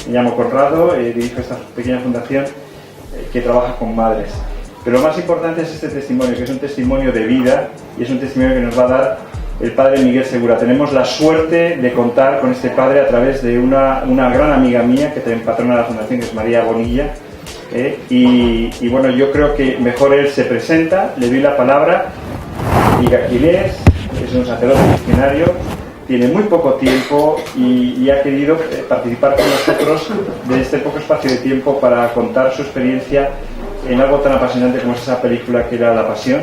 Me llamo Conrado, dirijo esta pequeña fundación que trabaja con madres. Pero lo más importante es este testimonio, que es un testimonio de vida y es un testimonio que nos va a dar el padre Miguel Segura. Tenemos la suerte de contar con este padre a través de una gran amiga mía, que también patrona de la fundación, que es María Bonilla. Y bueno, yo creo que mejor él se presenta, le doy la palabra, diga quién es un sacerdote misionario, tiene muy poco tiempo y ha querido participar con nosotros de este poco espacio de tiempo para contar su experiencia en algo tan apasionante como es esa película que era La Pasión,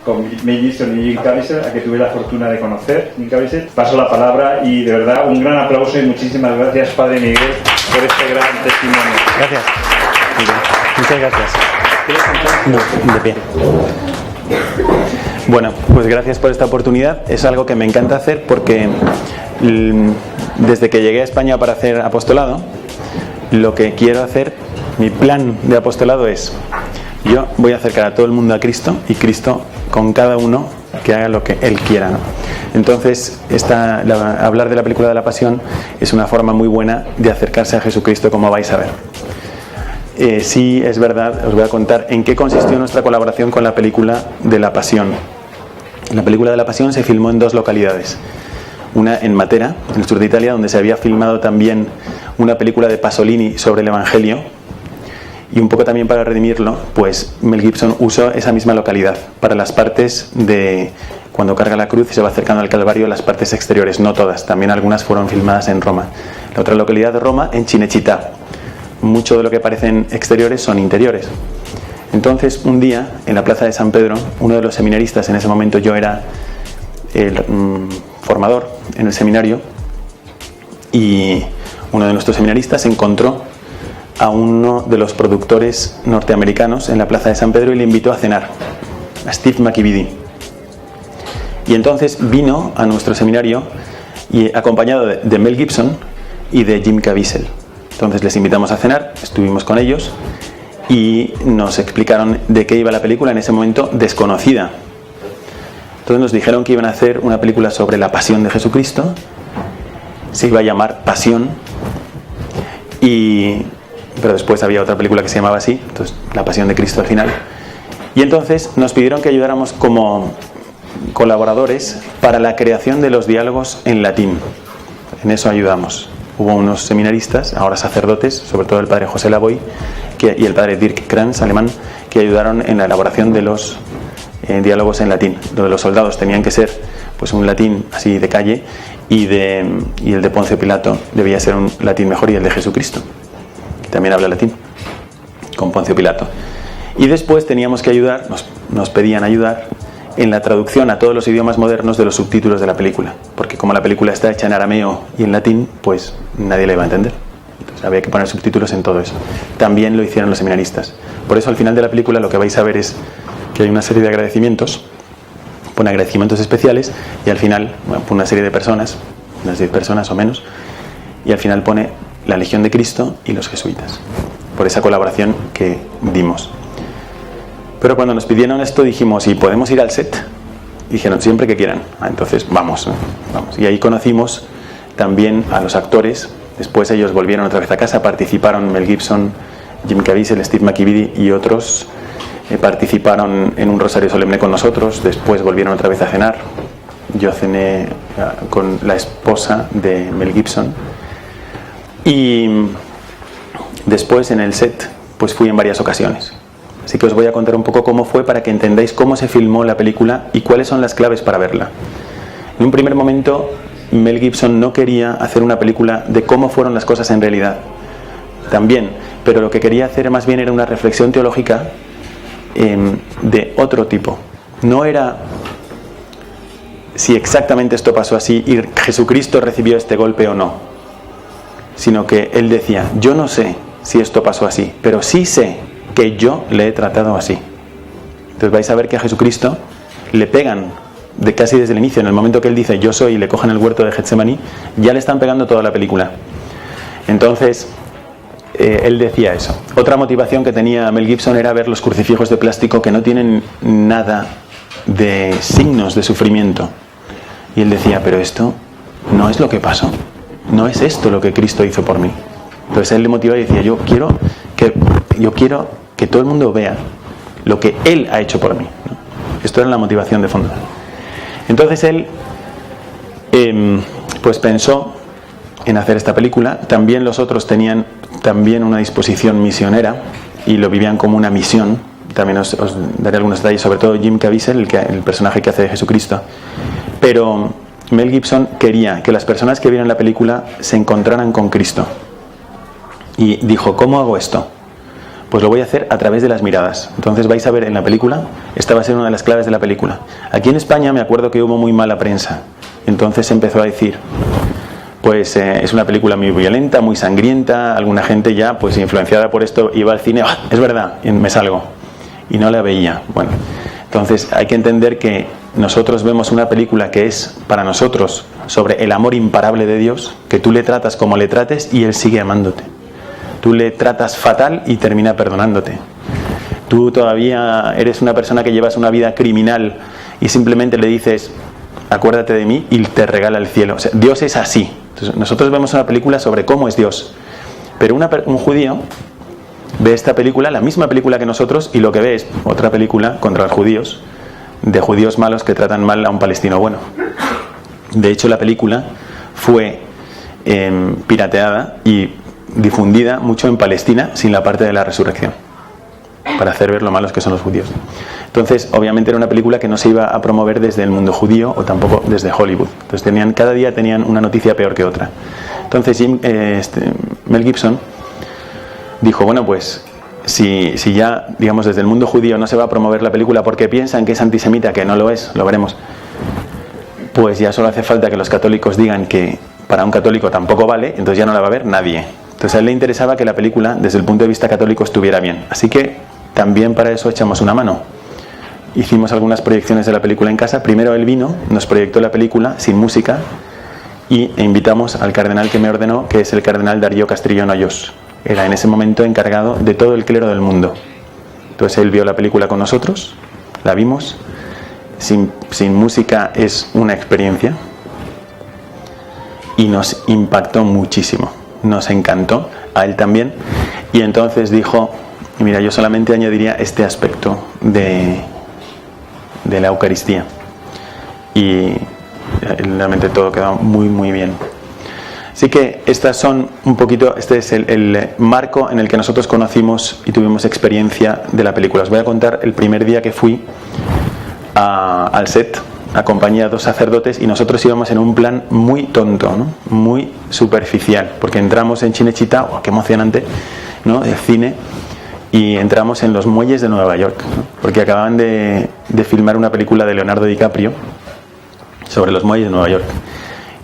con Mel Gibson y Jim Caviezel, a que tuve la fortuna de conocer. Jim Caviezel, paso la palabra y de verdad un gran aplauso y muchísimas gracias, Padre Miguel, por este gran testimonio. Gracias. Muchas gracias. No, de pie. Bueno, pues gracias por esta oportunidad. Es algo que me encanta hacer porque desde que llegué a España para hacer apostolado, lo que quiero hacer, mi plan de apostolado es: yo voy a acercar a todo el mundo a Cristo y Cristo con cada uno que haga lo que Él quiera, ¿no? Entonces, hablar de la película de la Pasión es una forma muy buena de acercarse a Jesucristo, como vais a ver. Sí, es verdad, os voy a contar en qué consistió nuestra colaboración con la película de la Pasión. La película de la Pasión se filmó en 2 localidades. Una en Matera, en el sur de Italia, donde se había filmado también una película de Pasolini sobre el Evangelio. Y un poco también para redimirlo, pues Mel Gibson usó esa misma localidad para las partes de cuando carga la cruz y se va acercando al Calvario, las partes exteriores, no todas, también algunas fueron filmadas en Roma. La otra localidad de Roma, en Cinecittà. Mucho de lo que parecen exteriores son interiores. Entonces, un día, en la plaza de San Pedro, uno de los seminaristas, en ese momento yo era el formador en el seminario, y uno de nuestros seminaristas encontró a uno de los productores norteamericanos en la plaza de San Pedro y le invitó a cenar, a Steve McEvedy. Y entonces vino a nuestro seminario y acompañado de Mel Gibson y de Jim Caviezel. Entonces les invitamos a cenar, estuvimos con ellos y nos explicaron de qué iba la película, en ese momento desconocida. Entonces nos dijeron que iban a hacer una película sobre la pasión de Jesucristo, se iba a llamar Pasión, pero después había otra película que se llamaba así, entonces La Pasión de Cristo al final. Y entonces nos pidieron que ayudáramos como colaboradores para la creación de los diálogos en latín. En eso ayudamos. Hubo unos seminaristas, ahora sacerdotes, sobre todo el padre José Lavoy y el padre Dirk Kranz, alemán, que ayudaron en la elaboración de los diálogos en latín, donde los soldados tenían que ser pues un latín así de calle y el de Poncio Pilato debía ser un latín mejor, y el de Jesucristo, que también habla latín, con Poncio Pilato. Y después teníamos que ayudar, nos pedían ayudar en la traducción a todos los idiomas modernos de los subtítulos de la película, porque como la película está hecha en arameo y en latín, pues nadie la iba a entender. Entonces había que poner subtítulos en todo eso. También lo hicieron los seminaristas. Por eso al final de la película lo que vais a ver es que hay una serie de agradecimientos, pone agradecimientos especiales, y al final, bueno, pone una serie de personas, unas 10 personas o menos, y al final pone la Legión de Cristo y los jesuitas, por esa colaboración que dimos. Pero cuando nos pidieron esto dijimos: ¿y podemos ir al set? Dijeron: siempre que quieran. Entonces vamos, ¿no? Vamos. Y ahí conocimos también a los actores. Después ellos volvieron otra vez a casa, participaron Mel Gibson, Jim Caviezel, Steve McEvedy y otros. Participaron en un rosario solemne con nosotros. Después volvieron otra vez a cenar. Yo cené con la esposa de Mel Gibson. Y después en el set pues fui en varias ocasiones. Así que os voy a contar un poco cómo fue para que entendáis cómo se filmó la película y cuáles son las claves para verla. En un primer momento, Mel Gibson no quería hacer una película de cómo fueron las cosas en realidad. También, pero lo que quería hacer más bien era una reflexión teológica de otro tipo. No era si exactamente esto pasó así y Jesucristo recibió este golpe o no, sino que él decía: yo no sé si esto pasó así, pero sí sé que yo le he tratado así. Entonces vais a ver que a Jesucristo le pegan casi desde el inicio, en el momento que él dice yo soy, y le cojan el huerto de Getsemaní, ya le están pegando toda la película. Entonces él decía eso. Otra motivación que tenía Mel Gibson era ver los crucifijos de plástico que no tienen nada de signos de sufrimiento, y él decía: pero esto no es lo que pasó. no es esto lo que Cristo hizo por mí. Entonces él le motivaba y decía, yo quiero que todo el mundo vea lo que Él ha hecho por mí, ¿no? Esto era la motivación de fondo. Entonces él pues pensó en hacer esta película. También los otros tenían también una disposición misionera y lo vivían como una misión. También os daré algunos detalles, sobre todo Jim Caviezel, el personaje que hace de Jesucristo. Pero Mel Gibson quería que las personas que vieran la película se encontraran con Cristo. Y dijo, ¿cómo hago esto? Pues lo voy a hacer a través de las miradas. Entonces vais a ver en la película, esta va a ser una de las claves de la película. Aquí en España me acuerdo que hubo muy mala prensa. Entonces se empezó a decir, pues es una película muy violenta, muy sangrienta. Alguna gente ya, pues influenciada por esto, iba al cine, ¡ah, es verdad! Y me salgo. Y no la veía. Bueno, entonces hay que entender que nosotros vemos una película que es para nosotros sobre el amor imparable de Dios, que tú le tratas como le trates y Él sigue amándote. Tú le tratas fatal y termina perdonándote. Tú todavía eres una persona que llevas una vida criminal y simplemente le dices, acuérdate de mí, y te regala el cielo. O sea, Dios es así. Entonces, nosotros vemos una película sobre cómo es Dios. Pero un judío ve esta película, la misma película que nosotros, y lo que ve es otra película contra los judíos, de judíos malos que tratan mal a un palestino bueno. De hecho, la película fue pirateada y difundida mucho en Palestina sin la parte de la resurrección, para hacer ver lo malos que son los judíos. Entonces, obviamente era una película que no se iba a promover desde el mundo judío o tampoco desde Hollywood. Entonces cada día tenían una noticia peor que otra. Entonces Mel Gibson dijo, bueno, pues si ya, digamos, desde el mundo judío no se va a promover la película porque piensan que es antisemita, que no lo es, lo veremos, pues ya solo hace falta que los católicos digan que para un católico tampoco vale, entonces ya no la va a ver nadie. Entonces a él le interesaba que la película, desde el punto de vista católico, estuviera bien. Así que también para eso echamos una mano. Hicimos algunas proyecciones de la película en casa. Primero él vino, nos proyectó la película sin música e invitamos al cardenal que me ordenó, que es el cardenal Darío Castrillón Hoyos. Era en ese momento encargado de todo el clero del mundo. Entonces él vio la película con nosotros, la vimos. Sin música es una experiencia y nos impactó muchísimo. Nos encantó, a él también, y entonces dijo, mira, yo solamente añadiría este aspecto de la Eucaristía, y realmente todo quedó muy muy bien. Así que estas son un poquito, este es el marco en el que nosotros conocimos y tuvimos experiencia de la película. Os voy a contar el primer día que fui al set, acompañé a 2 sacerdotes y nosotros íbamos en un plan muy tonto, ¿no? Muy superficial, porque entramos en Cinecittà, ¡oh, qué emocionante!, ¿no?, el cine, y entramos en los muelles de Nueva York, ¿no?, porque acababan de filmar una película de Leonardo DiCaprio sobre los muelles de Nueva York,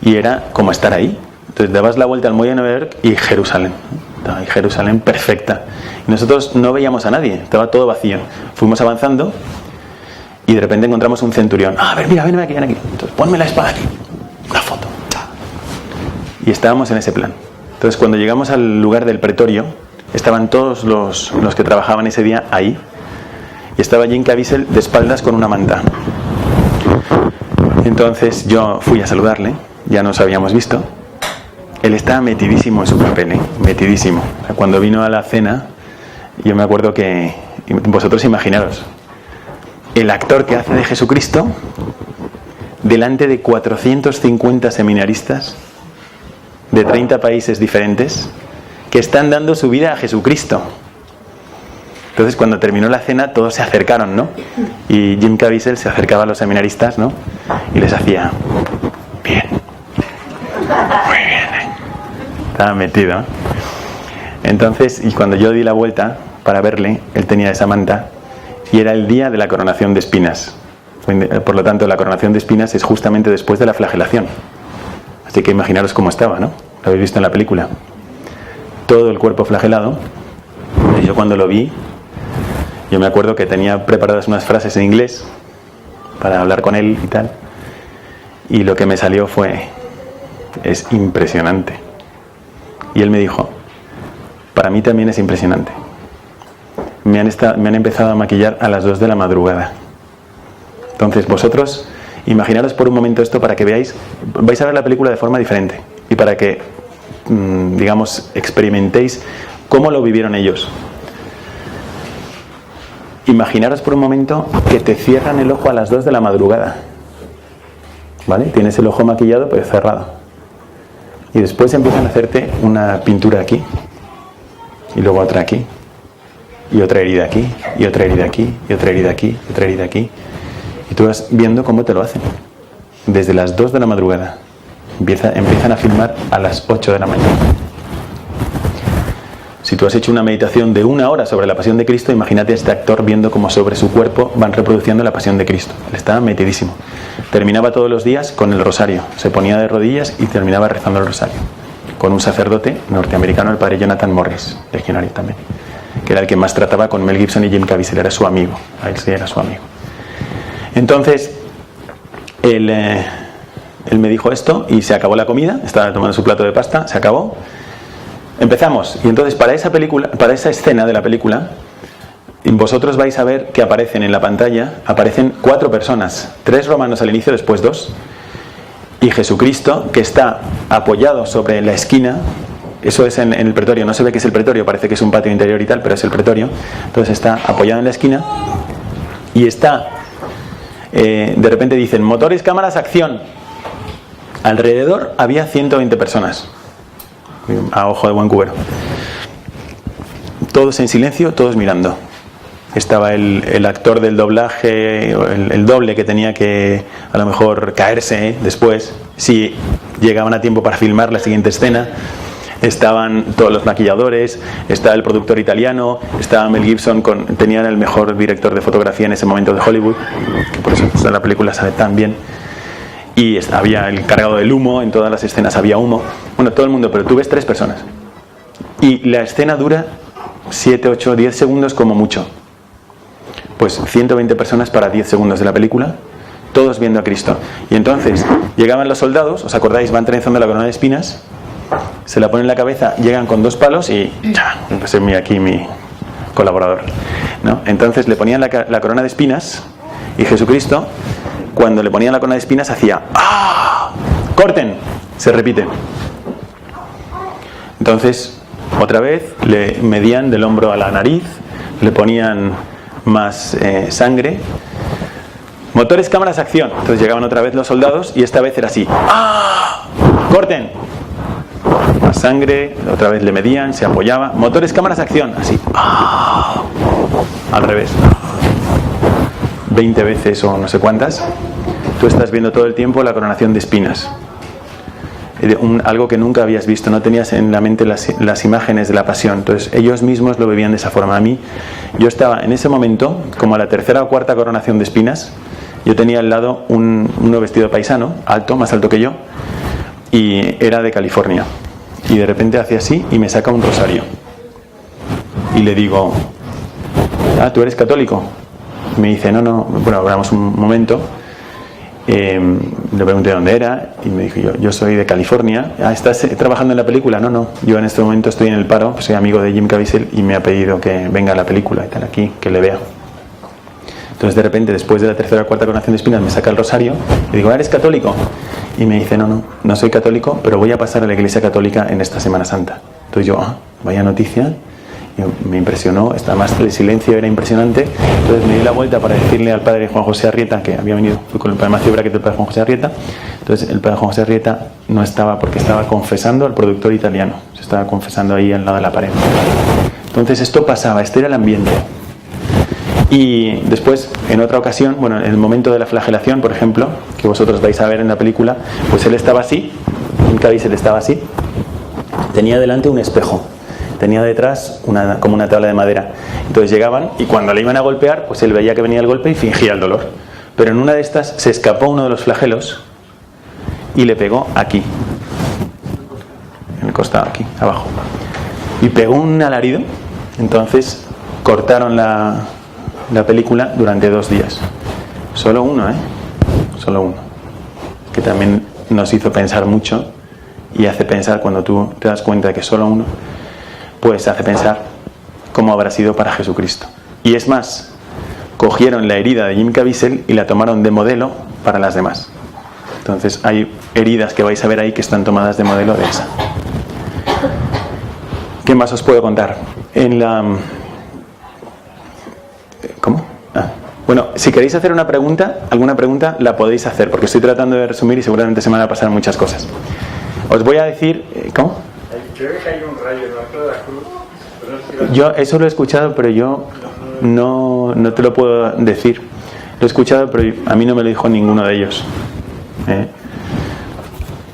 y era como estar ahí. Entonces dabas la vuelta al muelle de Nueva York y Jerusalén, ¿no? Y Jerusalén perfecta, y nosotros no veíamos a nadie, estaba todo vacío. Fuimos avanzando y de repente encontramos un centurión. A ver, mira, ven aquí, ven aquí. Entonces, ponme la espada aquí. Una foto. Y estábamos en ese plan. Entonces, cuando llegamos al lugar del pretorio, estaban todos los que trabajaban ese día ahí. Y estaba Jim Caviezel de espaldas con una manta. Entonces, yo fui a saludarle. Ya nos habíamos visto. Él estaba metidísimo en su papel, metidísimo. O sea, cuando vino a la cena, yo me acuerdo que... Vosotros imaginaros, el actor que hace de Jesucristo delante de 450 seminaristas de 30 países diferentes que están dando su vida a Jesucristo. Entonces, cuando terminó la cena, todos se acercaron, ¿no? Y Jim Caviezel se acercaba a los seminaristas, ¿no?, y les hacía, bien, muy bien, estaba metido, ¿no? Entonces, y cuando yo di la vuelta para verle, él tenía esa manta. Y era el día de la coronación de espinas. Por lo tanto, la coronación de espinas es justamente después de la flagelación. Así que imaginaros cómo estaba, ¿no? Lo habéis visto en la película. Todo el cuerpo flagelado. Y yo cuando lo vi, yo me acuerdo que tenía preparadas unas frases en inglés para hablar con él y tal. Y lo que me salió fue, es impresionante. Y él me dijo, para mí también es impresionante. Me han empezado a maquillar a las 2 de la madrugada. Entonces vosotros imaginaros por un momento esto para que veáis, vais a ver la película de forma diferente. y para que, digamos, experimentéis cómo lo vivieron ellos. Imaginaros por un momento que te cierran el ojo a las 2 de la madrugada, ¿vale? Tienes el ojo maquillado pero cerrado, y después empiezan a hacerte una pintura aquí, y luego otra aquí, y otra herida aquí, y otra herida aquí, y otra herida aquí, y otra herida aquí, y tú vas viendo cómo te lo hacen desde las 2 de la madrugada. Empiezan a filmar a las 8 de la mañana. Si tú has hecho una meditación de 1 hora sobre la pasión de Cristo, imagínate a este actor viendo cómo sobre su cuerpo van reproduciendo la pasión de Cristo. Él estaba metidísimo. Terminaba todos los días con el rosario. Se ponía de rodillas y terminaba rezando el rosario. Con un sacerdote norteamericano, el padre Jonathan Morris, legionario también, que era el que más trataba con Mel Gibson y Jim Caviezel, era su amigo. A él sí era su amigo. Entonces, él me dijo esto y se acabó la comida. Estaba tomando su plato de pasta, se acabó. Empezamos, y entonces para esa escena de la película, vosotros vais a ver que aparecen en la pantalla, aparecen 4 personas, 3 romanos al inicio, después 2, y Jesucristo, que está apoyado sobre la esquina. Eso es en el pretorio, no se ve que es el pretorio, parece que es un patio interior y tal, pero es el pretorio. Entonces está apoyado en la esquina, y está, de repente dicen, motores, cámaras, acción. Alrededor había 120 personas, a ojo de buen cubero, todos en silencio, todos mirando. Estaba el actor del doblaje, el doble, que tenía que a lo mejor caerse después si llegaban a tiempo para filmar la siguiente escena. Estaban todos los maquilladores, estaba el productor italiano, estaba Mel Gibson, tenían el mejor director de fotografía en ese momento de Hollywood, que por eso en la película sale tan bien. Y había el cargado del humo, en todas las escenas había humo. Bueno, todo el mundo, pero tú ves 3 personas. Y la escena dura 7, 8, 10 segundos como mucho. Pues 120 personas para 10 segundos de la película, todos viendo a Cristo. Y entonces llegaban los soldados, ¿os acordáis? Van trenzando la corona de espinas, se la ponen en la cabeza, llegan con 2 palos y ¡ya! Pues es aquí mi colaborador, ¿no? Entonces le ponían la corona de espinas, y Jesucristo, cuando le ponían la corona de espinas, hacía ¡ah! ¡Corten! Se repite. Entonces, otra vez, le medían del hombro a la nariz, le ponían más sangre. Motores, cámaras, acción. Entonces llegaban otra vez los soldados y esta vez era así. ¡Ah! ¡Corten! Más sangre, otra vez le medían, se apoyaba. Motores, cámaras, acción. Así. ¡Ah! Al revés. 20 veces o no sé cuántas. Tú estás viendo todo el tiempo la coronación de espinas. Algo que nunca habías visto, no tenías en la mente las imágenes de la pasión. Entonces ellos mismos lo vivían de esa forma. A mí, yo estaba en ese momento, como a la 3ª o 4ª coronación de espinas, yo tenía al lado uno vestido de paisano, alto, más alto que yo, y era de California. Y de repente hace así y me saca un rosario. Y le digo, ¿tú eres católico? Y me dice, no, bueno, hablamos un momento. Le pregunté dónde era y me dijo, yo soy de California. ¿Estás trabajando en la película? No, yo en este momento estoy en el paro, soy amigo de Jim Caviezel y me ha pedido que venga a la película y tal, aquí, que le vea. Entonces de repente, después de la 3ª o 4ª coronación de espinas, me saca el rosario y digo, ¿eres católico? Y me dice, no soy católico, pero voy a pasar a la iglesia católica en esta Semana Santa. Entonces yo, vaya noticia. Me impresionó, además el silencio era impresionante. Entonces me di la vuelta para decirle al padre Juan José Arrieta, que había venido, fui con el padre Macio Braquet, el padre Juan José Arrieta. Entonces el padre Juan José Arrieta no estaba, porque estaba confesando al productor italiano, se estaba confesando ahí al lado de la pared. Entonces esto pasaba, este era el ambiente. Y después, en otra ocasión, bueno, en el momento de la flagelación, por ejemplo, que vosotros vais a ver en la película, pues él estaba así, Jim Caviezel estaba así, tenía delante un espejo, tenía detrás como una tabla de madera. Entonces llegaban y cuando le iban a golpear, pues él veía que venía el golpe y fingía el dolor. Pero en una de estas se escapó uno de los flagelos y le pegó aquí, en el costado, aquí, abajo. Y pegó un alarido. Entonces cortaron la película durante 2 días. Solo uno, Solo uno. Que también nos hizo pensar mucho y hace pensar, cuando tú te das cuenta de que solo uno, pues hace pensar cómo habrá sido para Jesucristo. Y es más, cogieron la herida de Jim Caviezel y la tomaron de modelo para las demás. Entonces hay heridas que vais a ver ahí que están tomadas de modelo de esa. ¿Qué más os puedo contar? ¿Cómo? Bueno, si queréis hacer alguna pregunta, la podéis hacer, porque estoy tratando de resumir y seguramente se me van a pasar muchas cosas. Os voy a decir... ¿Cómo? Creo que hay un rayo en el alto de la cruz. Yo eso lo he escuchado, pero yo no te lo puedo decir. Lo he escuchado, pero a mí no me lo dijo ninguno de ellos.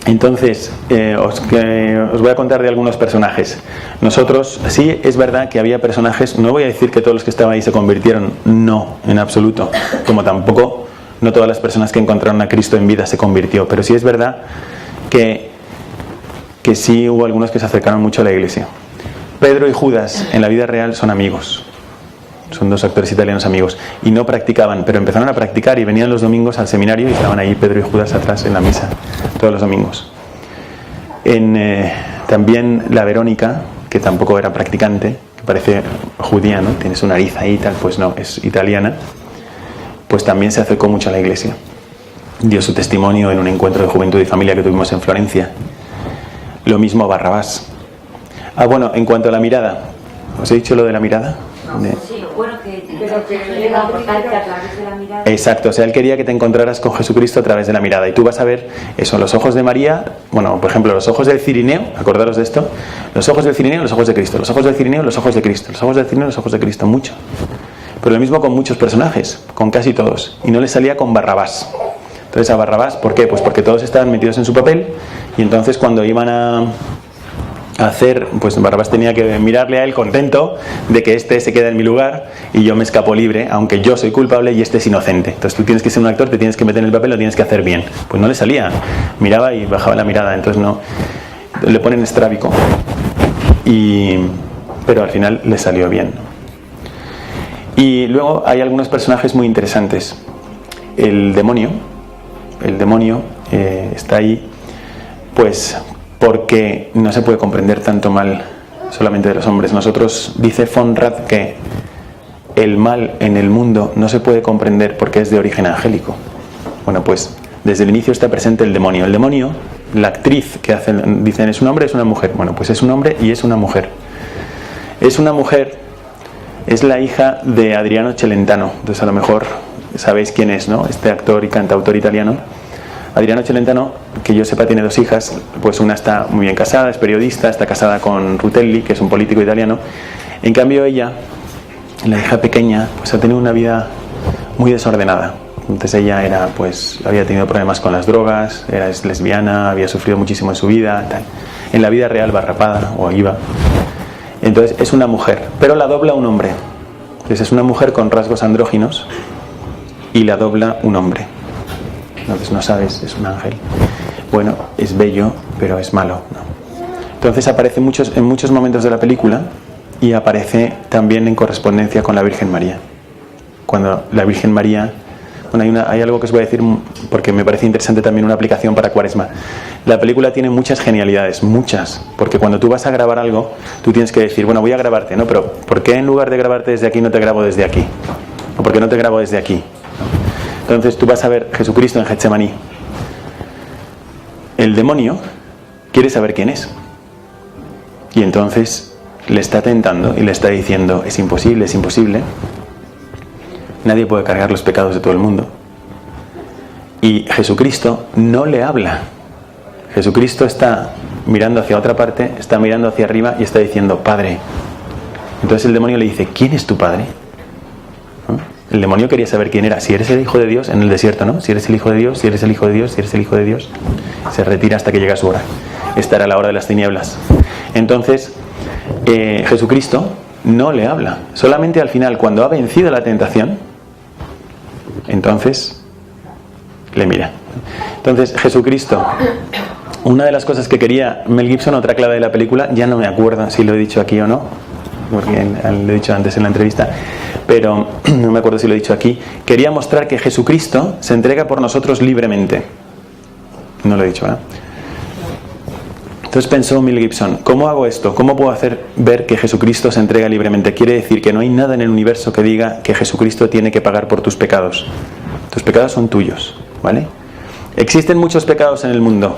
Entonces, os voy a contar de algunos personajes. Nosotros, sí, es verdad que había personajes, no voy a decir que todos los que estaban ahí se convirtieron, no, en absoluto. Como tampoco, no todas las personas que encontraron a Cristo en vida se convirtió. Pero sí es verdad que sí hubo algunos que se acercaron mucho a la iglesia. Pedro y Judas en la vida real son amigos. Son dos actores italianos amigos. Y no practicaban, pero empezaron a practicar y venían los domingos al seminario y estaban ahí Pedro y Judas atrás en la misa, todos los domingos. También la Verónica, que tampoco era practicante, que parece judía, ¿no? Tiene su nariz ahí y tal, pues no, es italiana. Pues también se acercó mucho a la iglesia. Dio su testimonio en un encuentro de juventud y familia que tuvimos en Florencia. Lo mismo Barrabás. Bueno, en cuanto a la mirada, ¿os he dicho lo de la mirada? Sí, bueno, pero que llega a través de la mirada. Exacto, o sea, él quería que te encontraras con Jesucristo a través de la mirada. Y tú vas a ver eso, los ojos de María, bueno, por ejemplo, los ojos del Cirineo, acordaros de esto, los ojos del Cirineo, los ojos de Cristo, los ojos del Cirineo, los ojos de Cristo, los ojos del Cirineo, los ojos de Cristo, mucho. Pero lo mismo con muchos personajes, con casi todos. Y no le salía con Barrabás. Entonces a Barrabás, ¿por qué? Pues porque todos estaban metidos en su papel y entonces cuando iban a hacer, pues Barrabás tenía que mirarle a él contento de que este se queda en mi lugar y yo me escapo libre, aunque yo soy culpable y este es inocente. Entonces tú tienes que ser un actor, te tienes que meter en el papel, lo tienes que hacer bien. Pues no le salía, miraba y bajaba la mirada, entonces no, le ponen estrábico. Pero al final le salió bien. Y luego hay algunos personajes muy interesantes. El demonio está ahí, pues porque no se puede comprender tanto mal solamente de los hombres. Nosotros, dice von Rad, que el mal en el mundo no se puede comprender porque es de origen angélico. Bueno, pues desde el inicio está presente el demonio. El demonio, la actriz que hacen, dicen, ¿es un hombre o es una mujer? Bueno, pues es un hombre y es una mujer. Es una mujer, es la hija de Adriano Celentano. Entonces a lo mejor sabéis quién es, ¿no? Este actor y cantautor italiano. Adriano Celentano, que yo sepa, tiene 2 hijas, pues una está muy bien casada, es periodista, está casada con Rutelli, que es un político italiano. En cambio ella, la hija pequeña, pues ha tenido una vida muy desordenada. Entonces ella había tenido problemas con las drogas, es lesbiana, había sufrido muchísimo en su vida, tal. En la vida real va rapada, o iba. Entonces es una mujer, pero la dobla un hombre. Entonces es una mujer con rasgos andróginos y la dobla un hombre. Entonces no sabes, es un ángel. Bueno, es bello, pero es malo, ¿no? Entonces aparece en muchos momentos de la película y aparece también en correspondencia con la Virgen María. Cuando la Virgen María... Bueno, hay algo que os voy a decir porque me parece interesante también, una aplicación para Cuaresma. La película tiene muchas genialidades, muchas, porque cuando tú vas a grabar algo, tú tienes que decir, bueno, voy a grabarte, ¿no? Pero ¿por qué en lugar de grabarte desde aquí no te grabo desde aquí? ¿O por qué no te grabo desde aquí? Entonces tú vas a ver Jesucristo en Getsemaní. El demonio quiere saber quién es. Y entonces le está tentando y le está diciendo, es imposible, es imposible. Nadie puede cargar los pecados de todo el mundo. Y Jesucristo no le habla. Jesucristo está mirando hacia otra parte, está mirando hacia arriba y está diciendo, Padre. Entonces el demonio le dice, ¿quién es tu Padre? ¿No? El demonio quería saber quién era. Si eres el Hijo de Dios, en el desierto, ¿no? Si eres el Hijo de Dios, si eres el Hijo de Dios, si eres el Hijo de Dios. Se retira hasta que llega su hora. Esta era la hora de las tinieblas. Entonces, Jesucristo no le habla. Solamente al final, cuando ha vencido la tentación, entonces le mira. Entonces, Jesucristo, una de las cosas que quería Mel Gibson, otra clave de la película, ya no me acuerdo si lo he dicho aquí o no, porque lo he dicho antes en la entrevista, pero no me acuerdo si lo he dicho aquí. Quería mostrar que Jesucristo se entrega por nosotros libremente. No lo he dicho, ¿verdad? Entonces pensó Mel Gibson, ¿cómo hago esto? ¿Cómo puedo hacer ver que Jesucristo se entrega libremente? Quiere decir que no hay nada en el universo que diga que Jesucristo tiene que pagar por tus pecados. Tus pecados son tuyos, ¿vale? Existen muchos pecados en el mundo,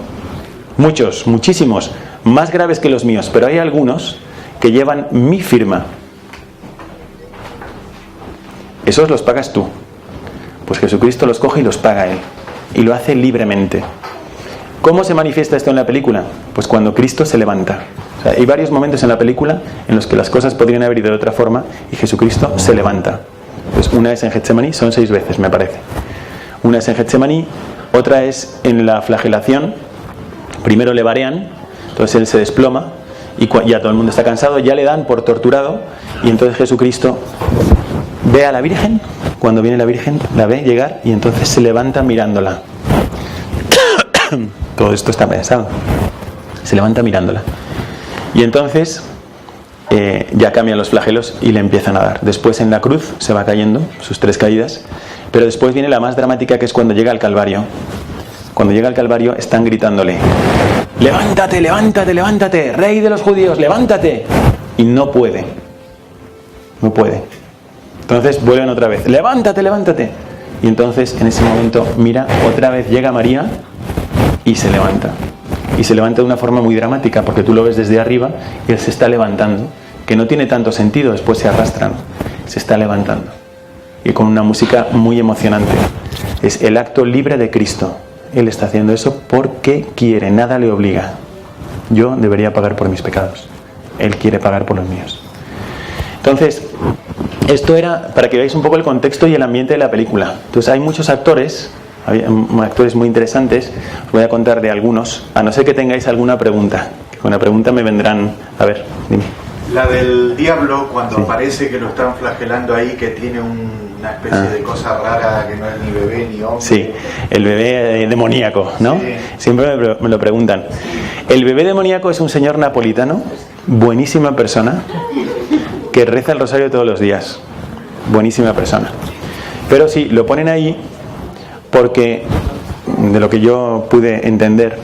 muchos, muchísimos, más graves que los míos, pero hay algunos que llevan mi firma. Esos los pagas tú. Pues Jesucristo los coge y los paga Él, y lo hace libremente. ¿Cómo se manifiesta esto en la película? Pues cuando Cristo se levanta. O sea, hay varios momentos en la película en los que las cosas podrían haber ido de otra forma y Jesucristo se levanta. Pues una es en Getsemaní, son 6 veces me parece. Una es en Getsemaní, otra es en la flagelación. Primero le barean, entonces él se desploma y ya todo el mundo está cansado, ya le dan por torturado y entonces Jesucristo ve a la Virgen. Cuando viene la Virgen la ve llegar y entonces se levanta mirándola. Todo esto está pensado. Se levanta mirándola. Y entonces ya cambian los flagelos y le empiezan a dar. Después en la cruz se va cayendo, sus 3 caídas. Pero después viene la más dramática, que es cuando llega al Calvario. Cuando llega al Calvario están gritándole: levántate, levántate, levántate, rey de los judíos, levántate. Y no puede. No puede. Entonces vuelven otra vez: levántate, levántate. Y entonces en ese momento mira, otra vez llega María y se levanta. Y se levanta de una forma muy dramática, porque tú lo ves desde arriba y él se está levantando, que no tiene tanto sentido, después se arrastran. Se está levantando. Y con una música muy emocionante. Es el acto libre de Cristo. Él está haciendo eso porque quiere, nada le obliga. Yo debería pagar por mis pecados. Él quiere pagar por los míos. Entonces, esto era para que veáis un poco el contexto y el ambiente de la película. Entonces hay muchos actores, actores muy interesantes. Os voy a contar de algunos, a no ser que tengáis alguna pregunta. Con una pregunta me vendrán... A ver, dime. La del diablo, cuando parece que lo están flagelando ahí, que tiene una especie de cosa rara, que no es ni bebé ni hombre. Sí, el bebé demoníaco, ¿no? Sí. Siempre me lo preguntan. El bebé demoníaco es un señor napolitano, buenísima persona, que reza el rosario todos los días. Buenísima persona. Pero sí, lo ponen ahí porque, de lo que yo pude entender,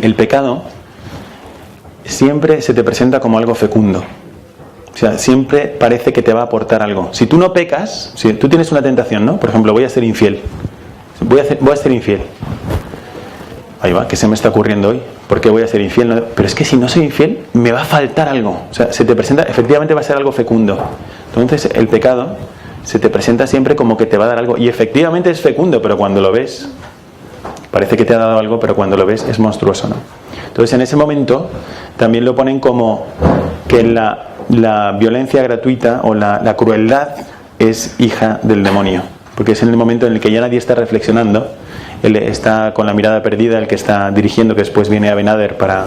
el pecado siempre se te presenta como algo fecundo. O sea, siempre parece que te va a aportar algo. Si tú no pecas, si tú tienes una tentación, ¿no? Por ejemplo, voy a ser infiel. Voy a ser infiel. Ahí va, ¿qué se me está ocurriendo hoy? ¿Por qué voy a ser infiel? No, pero es que si no soy infiel, me va a faltar algo. O sea, se te presenta, efectivamente va a ser algo fecundo. Entonces, el pecado se te presenta siempre como que te va a dar algo. Y efectivamente es fecundo, pero cuando lo ves, parece que te ha dado algo, pero cuando lo ves es monstruoso, ¿no? Entonces, en ese momento, también lo ponen como que la violencia gratuita o la crueldad es hija del demonio. Porque es en el momento en el que ya nadie está reflexionando. Él está con la mirada perdida, el que está dirigiendo, que después viene Abenader para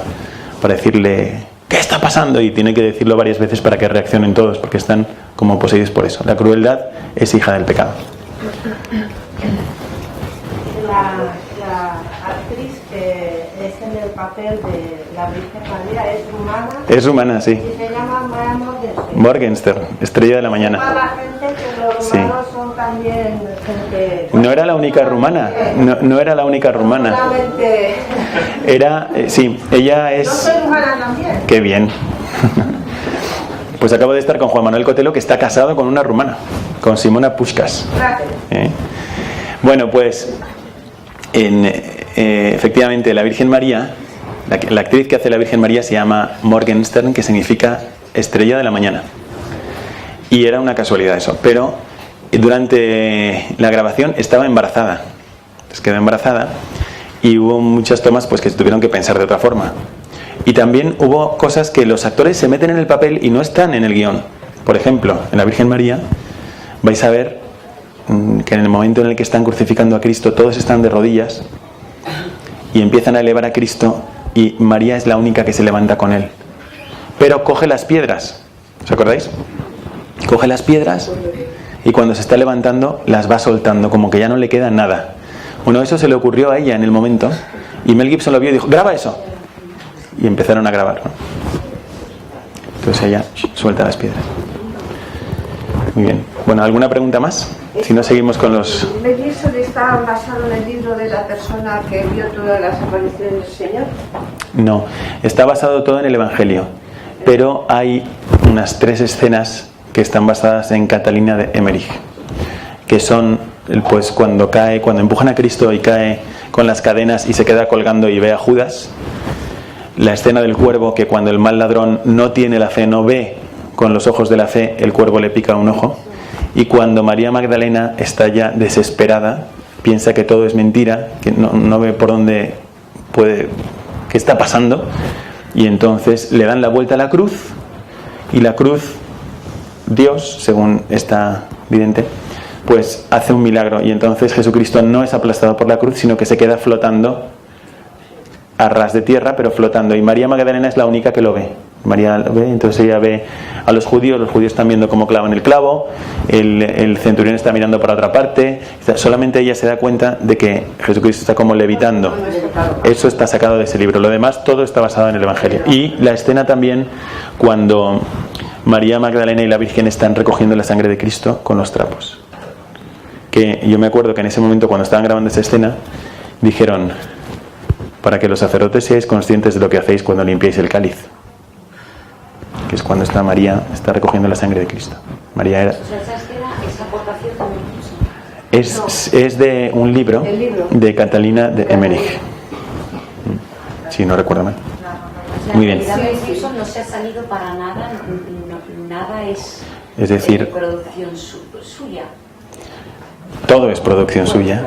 decirle ¿qué está pasando? Y tiene que decirlo varias veces para que reaccionen todos, porque están como poseídos por eso. La crueldad es hija del pecado. La actriz que es en el papel de la Virgen María es rumana. Es rumana, sí. Y se llama Maya Morgenstern, estrella de la mañana. Para la gente que los rumanos son también gente... No era la única rumana. No era la única rumana. Solamente... Era, sí, ella es... Yo soy rumana también. Qué bien. Pues acabo de estar con Juan Manuel Cotelo, que está casado con una rumana, con Simona Puskás. Gracias. Bueno, pues efectivamente la Virgen María, la actriz que hace la Virgen María se llama Morgenstern, que significa estrella de la mañana. Y era una casualidad eso, pero durante la grabación estaba embarazada. Entonces quedó embarazada y hubo muchas tomas pues que se tuvieron que pensar de otra forma. Y también hubo cosas que los actores se meten en el papel y no están en el guión. Por ejemplo, en la Virgen María vais a ver que en el momento en el que están crucificando a Cristo todos están de rodillas y empiezan a elevar a Cristo y María es la única que se levanta con él, pero coge las piedras. ¿Os acordáis? Coge las piedras y cuando se está levantando las va soltando, como que ya no le queda nada. Bueno, eso se le ocurrió a ella en el momento y Mel Gibson lo vio y dijo: graba eso. Y empezaron a grabar, ¿no? Entonces ella suelta las piedras. Muy bien. Bueno, ¿alguna pregunta más? Si no, seguimos con los... ¿Mel Gibson está basado en el libro de la persona que vio todas las apariciones del Señor? No, está basado todo en el Evangelio, pero hay unas 3 escenas que están basadas en Catalina de Emmerich, que son pues cuando empujan a Cristo y cae con las cadenas y se queda colgando y ve a Judas. La escena del cuervo, que cuando el mal ladrón no tiene la fe, no ve con los ojos de la fe, el cuervo le pica un ojo. Y cuando María Magdalena está ya desesperada, piensa que todo es mentira, que no ve por dónde qué está pasando, y entonces le dan la vuelta a la cruz, y la cruz, Dios, según esta vidente, pues hace un milagro, y entonces Jesucristo no es aplastado por la cruz, sino que se queda flotando a ras de tierra, pero flotando, y María Magdalena es la única que lo ve. María lo ve, entonces ella ve a los judíos están viendo cómo clavan el clavo, el centurión está mirando para otra parte, solamente ella se da cuenta de que Jesucristo está como levitando. Eso está sacado de ese libro, lo demás todo está basado en el Evangelio. Y la escena también cuando María Magdalena y la Virgen están recogiendo la sangre de Cristo con los trapos, que yo me acuerdo que en ese momento, cuando estaban grabando esa escena, dijeron: para que los sacerdotes seáis conscientes de lo que hacéis cuando limpiáis el cáliz, que es cuando María está recogiendo la sangre de Cristo. María era... O sea, esa aportación también es de un libro de Catalina de Emmerich, si no recuerdo mal. Muy bien. Eso no se ha salido para nada, nada es decir, producción suya. Todo es producción suya.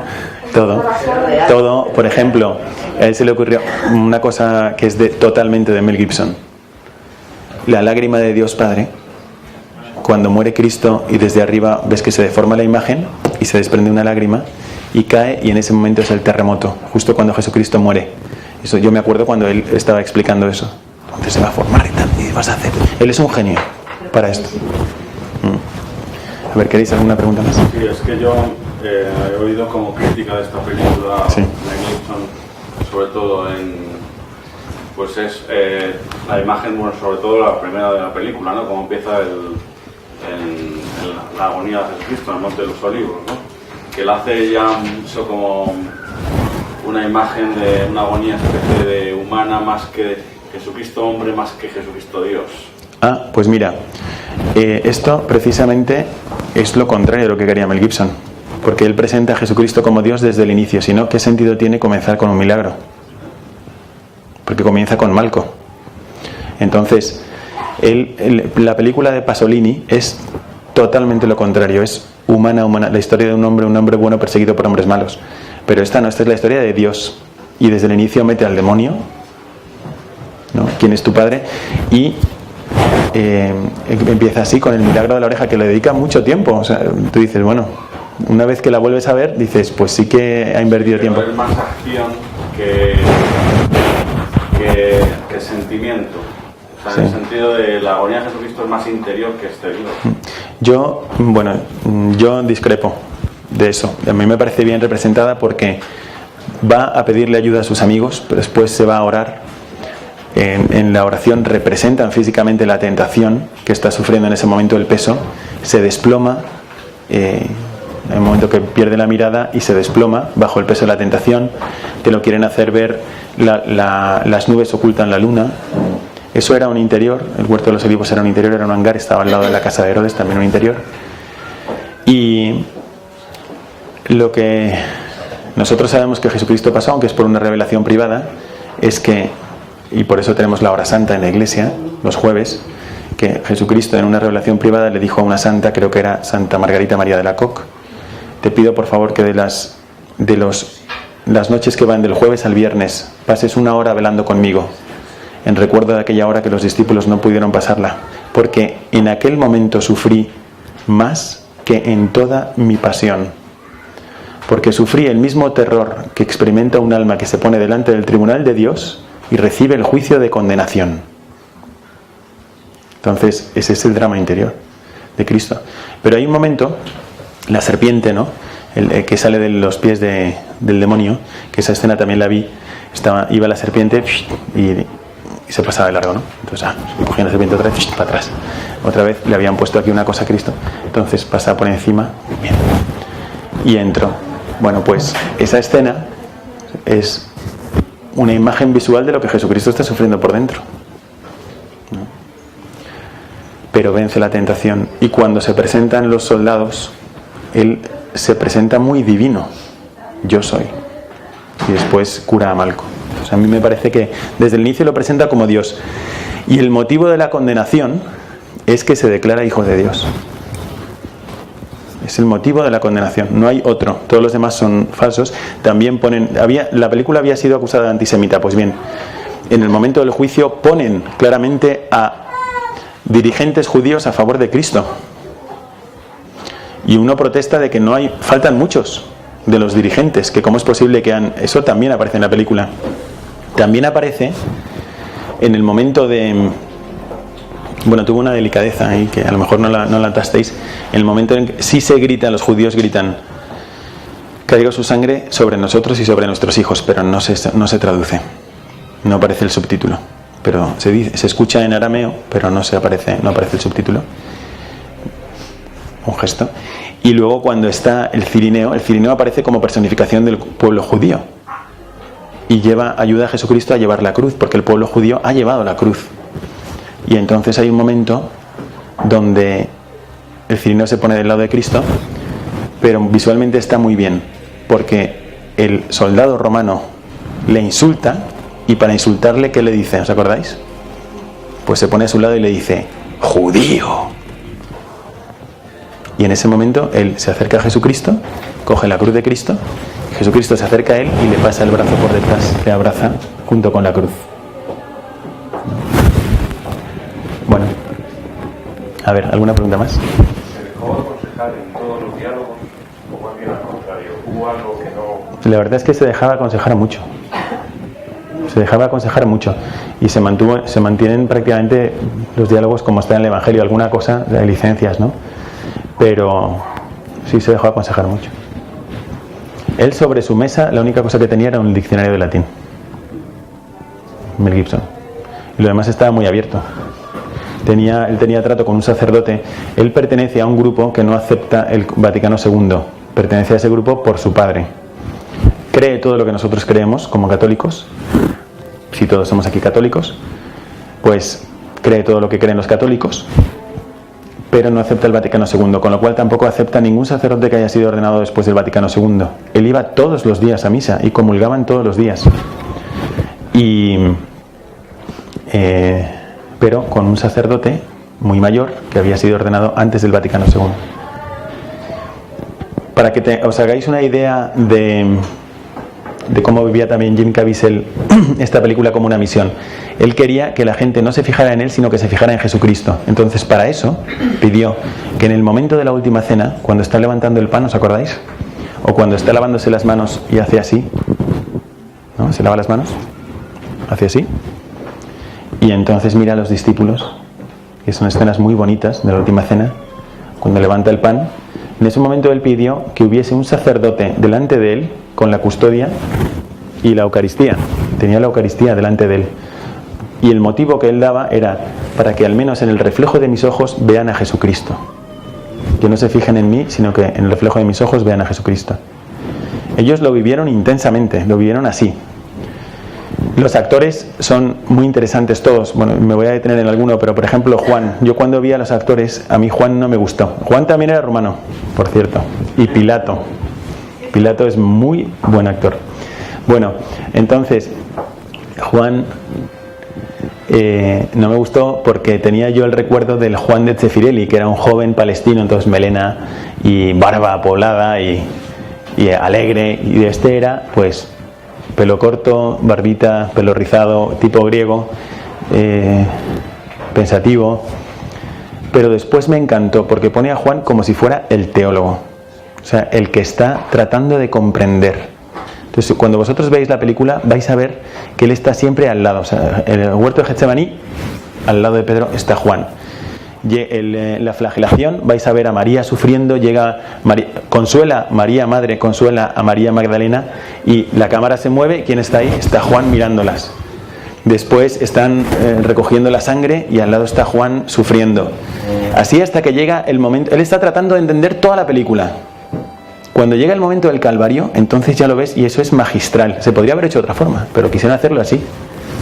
Todo, por ejemplo, a él se le ocurrió una cosa que es totalmente de Mel Gibson. La lágrima de Dios Padre, cuando muere Cristo y desde arriba ves que se deforma la imagen y se desprende una lágrima y cae, y en ese momento es el terremoto, justo cuando Jesucristo muere. Eso yo me acuerdo cuando él estaba explicando eso. Entonces se va a formar y tal, y vas a hacer. Él es un genio para esto. A ver, ¿queréis alguna pregunta más? Sí, es que yo he oído como crítica de esta película, sí, de Gibson, sobre todo pues es la imagen, bueno, sobre todo la primera de la película, ¿no? Como empieza la agonía de Jesucristo en el Monte de los Olivos, ¿no? Que él hace ya eso como una imagen de una agonía especie de humana, más que Jesucristo hombre, más que Jesucristo Dios. Ah, pues mira, esto precisamente es lo contrario de lo que quería Mel Gibson, porque él presenta a Jesucristo como Dios desde el inicio. Si no, ¿qué sentido tiene comenzar con un milagro? Porque comienza con Malco. Entonces, la película de Pasolini es totalmente lo contrario, es humana, la historia de un hombre bueno perseguido por hombres malos. Pero esta no, esta es la historia de Dios, y desde el inicio mete al demonio, ¿no? ¿Quién es tu padre? Y empieza así con el milagro de la oreja, que le dedica mucho tiempo. O sea, tú dices, bueno, una vez que la vuelves a ver, dices, pues sí que ha invertido tiempo. Es más acción que sentimiento. O sea, sí, en el sentido de la agonía de Jesucristo es más interior que exterior. Yo discrepo de eso. A mí me parece bien representada porque va a pedirle ayuda a sus amigos, pero después se va a orar. En la oración representan físicamente la tentación que está sufriendo en ese momento, el peso, se desploma, en el momento que pierde la mirada y se desploma bajo el peso de la tentación. Te lo quieren hacer ver, las nubes ocultan la luna. Eso era un interior, el huerto de los olivos era un interior, era un hangar, estaba al lado de la casa de Herodes, también un interior. Y lo que nosotros sabemos que Jesucristo pasó, aunque es por una revelación privada, es que, y por eso tenemos la hora santa en la iglesia los jueves, que Jesucristo en una revelación privada le dijo a una santa, creo que era Santa Margarita María de la Coque: te pido por favor que las noches que van del jueves al viernes pases una hora velando conmigo, en recuerdo de aquella hora que los discípulos no pudieron pasarla, porque en aquel momento sufrí más que en toda mi pasión, porque sufrí el mismo terror que experimenta un alma que se pone delante del tribunal de Dios y recibe el juicio de condenación. Entonces ese es el drama interior de Cristo. Pero hay un momento, la serpiente, ¿no?, el que sale de los pies del demonio, que esa escena también la vi. Iba la serpiente y se pasaba de largo, ¿no? Entonces cogía la serpiente otra vez, para atrás. Otra vez le habían puesto aquí una cosa a Cristo, entonces pasa por encima, bien, y entro. Bueno, pues esa escena es una imagen visual de lo que Jesucristo está sufriendo por dentro, ¿no? Pero vence la tentación, y cuando se presentan los soldados él se presenta muy divino. Yo soy. Y después cura a Malco. O sea, a mí me parece que desde el inicio lo presenta como Dios. Y el motivo de la condenación es que se declara hijo de Dios. Es el motivo de la condenación, no hay otro. Todos los demás son falsos. También ponen, la película había sido acusada de antisemita. Pues bien, en el momento del juicio ponen claramente a dirigentes judíos a favor de Cristo. Y uno protesta de que no hay, faltan muchos de los dirigentes, que cómo es posible que han... Eso también aparece en la película. También aparece en el momento de... Bueno, tuvo una delicadeza ahí que a lo mejor no la tastéis. En el momento en que sí se grita, los judíos gritan: caiga su sangre sobre nosotros y sobre nuestros hijos, pero no se traduce. No aparece el subtítulo. Pero se escucha en arameo, pero no aparece el subtítulo. Un gesto. Y luego cuando está el cirineo aparece como personificación del pueblo judío. Y ayuda a Jesucristo a llevar la cruz, porque el pueblo judío ha llevado la cruz. Y entonces hay un momento donde el cirineo se pone del lado de Cristo, pero visualmente está muy bien, porque el soldado romano le insulta, y para insultarle, ¿qué le dice? ¿Os acordáis? Pues se pone a su lado y le dice: ¡judío! Y en ese momento él se acerca a Jesucristo, coge la cruz de Cristo, Jesucristo se acerca a él y le pasa el brazo por detrás, le abraza junto con la cruz. Bueno, a ver, ¿alguna pregunta más? ¿Se dejó aconsejar en todos los diálogos o más bien al contrario? ¿Hubo algo que no...? La verdad es que se dejaba aconsejar mucho. Y se mantienen prácticamente los diálogos como está en el Evangelio, alguna cosa de licencias, ¿no? Pero sí se dejó aconsejar mucho. Él sobre su mesa la única cosa que tenía era un diccionario de latín, Mel Gibson, y lo demás estaba muy abierto. Él tenía trato con un sacerdote. Él pertenece a un grupo que no acepta el Vaticano II. Pertenece a ese grupo por su padre. Cree todo lo que nosotros creemos como católicos. Si todos somos aquí católicos, pues cree todo lo que creen los católicos, pero no acepta el Vaticano II, con lo cual tampoco acepta ningún sacerdote que haya sido ordenado después del Vaticano II. Él iba todos los días a misa y comulgaban todos los días. Pero con un sacerdote muy mayor que había sido ordenado antes del Vaticano II. Para que os hagáis una idea de cómo vivía también Jim Caviezel esta película como una misión. Él quería que la gente no se fijara en él, sino que se fijara en Jesucristo. Entonces, para eso pidió que en el momento de la última cena, cuando está levantando el pan, ¿os acordáis? O cuando está lavándose las manos y hace así, ¿no? Se lava las manos, hace así, y entonces mira a los discípulos, que son escenas muy bonitas de la última cena, cuando levanta el pan. En ese momento él pidió que hubiese un sacerdote delante de él con la custodia y la Eucaristía. Tenía la Eucaristía delante de él. Y el motivo que él daba era para que al menos en el reflejo de mis ojos vean a Jesucristo. Que no se fijen en mí, sino que en el reflejo de mis ojos vean a Jesucristo. Ellos lo vivieron intensamente, lo vivieron así. Los actores son muy interesantes todos. Bueno, me voy a detener en alguno, pero por ejemplo Juan. Yo cuando vi a los actores, a mí Juan no me gustó. Juan también era romano, por cierto. Y Pilato. Pilato es muy buen actor. Bueno, entonces Juan no me gustó porque tenía yo el recuerdo del Juan de Zeffirelli, que era un joven palestino, entonces melena y barba poblada y alegre. Y de este era, pues, pelo corto, barbita, pelo rizado, tipo griego, pensativo. Pero después me encantó porque pone a Juan como si fuera el teólogo, o sea, el que está tratando de comprender. Entonces, cuando vosotros veis la película, vais a ver que él está siempre al lado. O sea, en el huerto de Getsemaní, al lado de Pedro, está Juan. La flagelación, vais a ver a María sufriendo, María Madre consuela a María Magdalena y la cámara se mueve. ¿Quién está ahí? Está Juan mirándolas. Después están recogiendo la sangre y al lado está Juan sufriendo. Así hasta que llega el momento. Él está tratando de entender toda la película. Cuando llega el momento del Calvario, entonces ya lo ves y eso es magistral. Se podría haber hecho de otra forma, pero quisieron hacerlo así.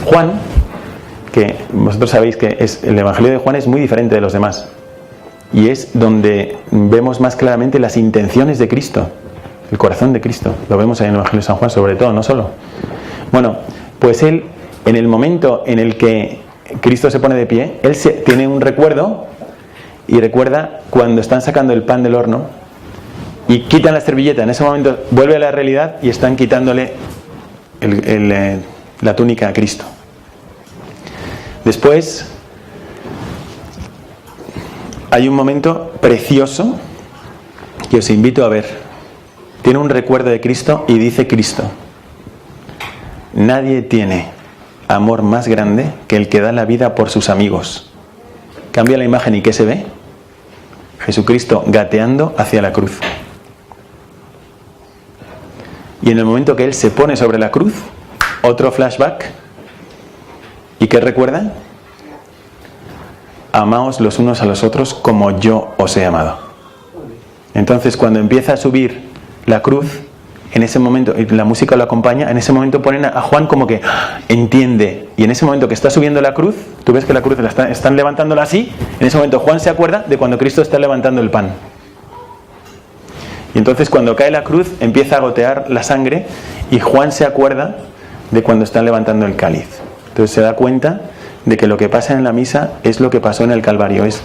Juan, que vosotros sabéis que el Evangelio de Juan es muy diferente de los demás. y es donde vemos más claramente las intenciones de Cristo, el corazón de Cristo. Lo vemos en el Evangelio de San Juan, sobre todo, no solo. Bueno, pues él, en el momento en el que Cristo se pone de pie, él tiene un recuerdo y recuerda cuando están sacando el pan del horno y quitan la servilleta. En ese momento vuelve a la realidad y están quitándole la túnica a Cristo. Después hay un momento precioso que os invito a ver. Tiene un recuerdo de Cristo y dice Cristo: nadie tiene amor más grande que el que da la vida por sus amigos. Cambia la imagen y ¿qué se ve? Jesucristo gateando hacia la cruz. Y en el momento que Él se pone sobre la cruz, otro flashback. ¿Y qué recuerda? Amaos los unos a los otros como yo os he amado. Entonces, cuando empieza a subir la cruz, en ese momento, y la música lo acompaña, en ese momento ponen a Juan como que entiende. Y en ese momento que está subiendo la cruz, tú ves que la cruz están levantándola así, en ese momento Juan se acuerda de cuando Cristo está levantando el pan. Y entonces cuando cae la cruz empieza a gotear la sangre y Juan se acuerda de cuando están levantando el cáliz. Entonces se da cuenta de que lo que pasa en la misa es lo que pasó en el Calvario, es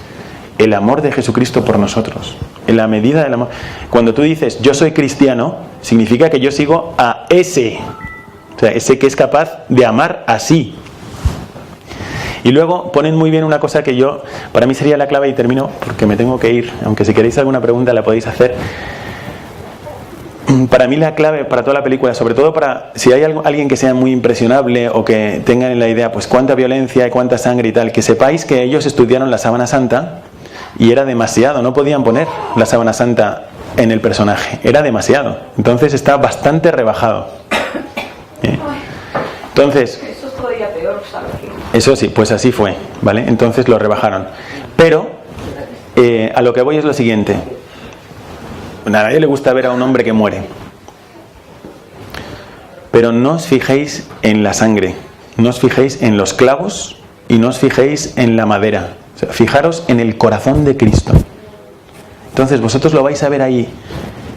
el amor de Jesucristo por nosotros, en la medida del amor. Cuando tú dices yo soy cristiano, significa que yo sigo a ese, o sea, ese que es capaz de amar así. Y luego ponen muy bien una cosa que para mí sería la clave, y termino porque me tengo que ir, aunque si queréis alguna pregunta la podéis hacer. Para mí la clave para toda la película, sobre todo para si hay alguien que sea muy impresionable o que tengan en la idea pues cuánta violencia y cuánta sangre y tal, que sepáis que ellos estudiaron la sábana santa y era demasiado, no podían poner la sábana santa en el personaje, era demasiado, entonces está bastante rebajado. Entonces, eso es todavía peor, ¿sabes? Eso sí, pues así fue, ¿vale? Entonces lo rebajaron. Pero a lo que voy es lo siguiente. A nadie le gusta ver a un hombre que muere. Pero no os fijéis en la sangre, no os fijéis en los clavos y no os fijéis en la madera. O sea, fijaros en el corazón de Cristo. Entonces vosotros lo vais a ver ahí,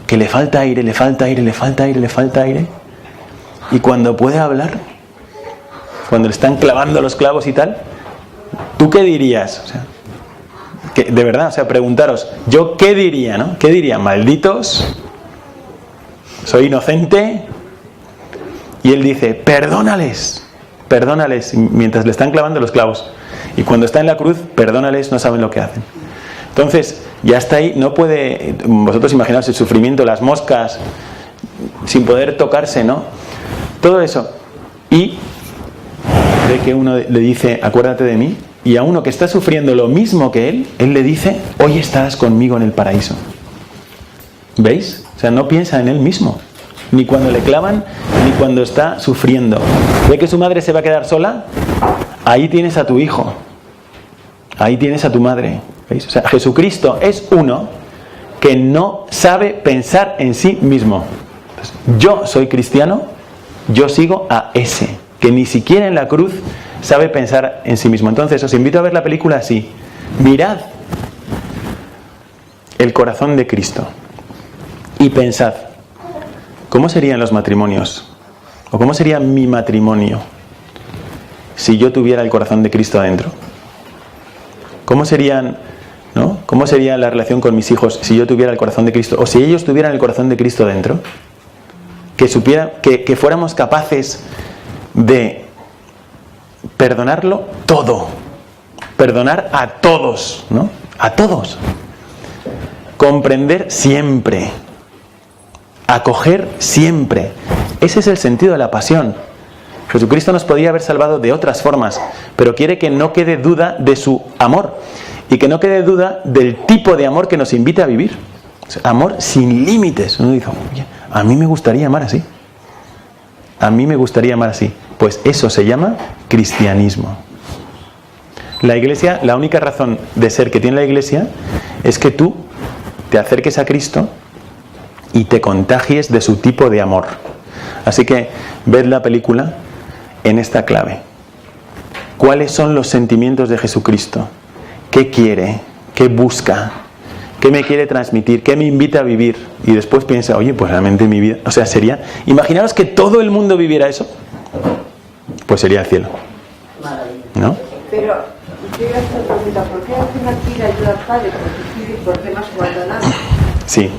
que le falta aire, le falta aire, le falta aire, le falta aire. Y cuando puede hablar, cuando le están clavando los clavos y tal, ¿tú qué dirías? O sea, que, de verdad, o sea, preguntaros, ¿yo qué diría, no? ¿Qué diría? ¿Malditos? ¿Soy inocente? Y él dice, perdónales, perdónales, mientras le están clavando los clavos. Y cuando está en la cruz, perdónales, no saben lo que hacen. Entonces, ya está ahí, no puede, vosotros imaginaos el sufrimiento, las moscas, sin poder tocarse, ¿no? Todo eso. Y ve que uno le dice, acuérdate de mí, y a uno que está sufriendo lo mismo que él le dice, hoy estarás conmigo en el paraíso. ¿Veis? O sea, no piensa en él mismo, ni cuando le clavan, ni cuando está sufriendo. ¿Ve que su madre se va a quedar sola? Ahí tienes a tu hijo, ahí tienes a tu madre. ¿Veis? O sea, Jesucristo es uno que no sabe pensar en sí mismo. Entonces, yo soy cristiano, yo sigo a ese, que ni siquiera en la cruz sabe pensar en sí mismo. Entonces os invito a ver la película así. Mirad el corazón de Cristo y pensad, ¿cómo serían los matrimonios? ¿O cómo sería mi matrimonio si yo tuviera el corazón de Cristo adentro? ¿Cómo serían, ¿no? ¿Cómo sería la relación con mis hijos si yo tuviera el corazón de Cristo? O si ellos tuvieran el corazón de Cristo dentro. Que fuéramos capaces de perdonarlo todo, perdonar a todos, ¿no? A todos, comprender siempre, acoger siempre. Ese es el sentido de la pasión. Jesucristo nos podía haber salvado de otras formas, pero quiere que no quede duda de su amor y que no quede duda del tipo de amor que nos invita a vivir. O sea, amor sin límites. Uno dice, oye, a mí me gustaría amar así. A mí me gustaría amar así. Pues eso se llama cristianismo. La Iglesia, la única razón de ser que tiene la Iglesia es que tú te acerques a Cristo y te contagies de su tipo de amor. Así que ved la película en esta clave. ¿Cuáles son los sentimientos de Jesucristo? ¿Qué quiere? ¿Qué busca? ¿Qué me quiere transmitir? ¿Qué me invita a vivir? Y después piensa, oye, pues realmente mi vida, o sea, sería, imaginaos que todo el mundo viviera eso, pues sería el cielo, ¿no? Pero yo voy a hacer una pregunta, ¿por qué al final pide ayuda al Padre? Porque por temas abandonados. Sí,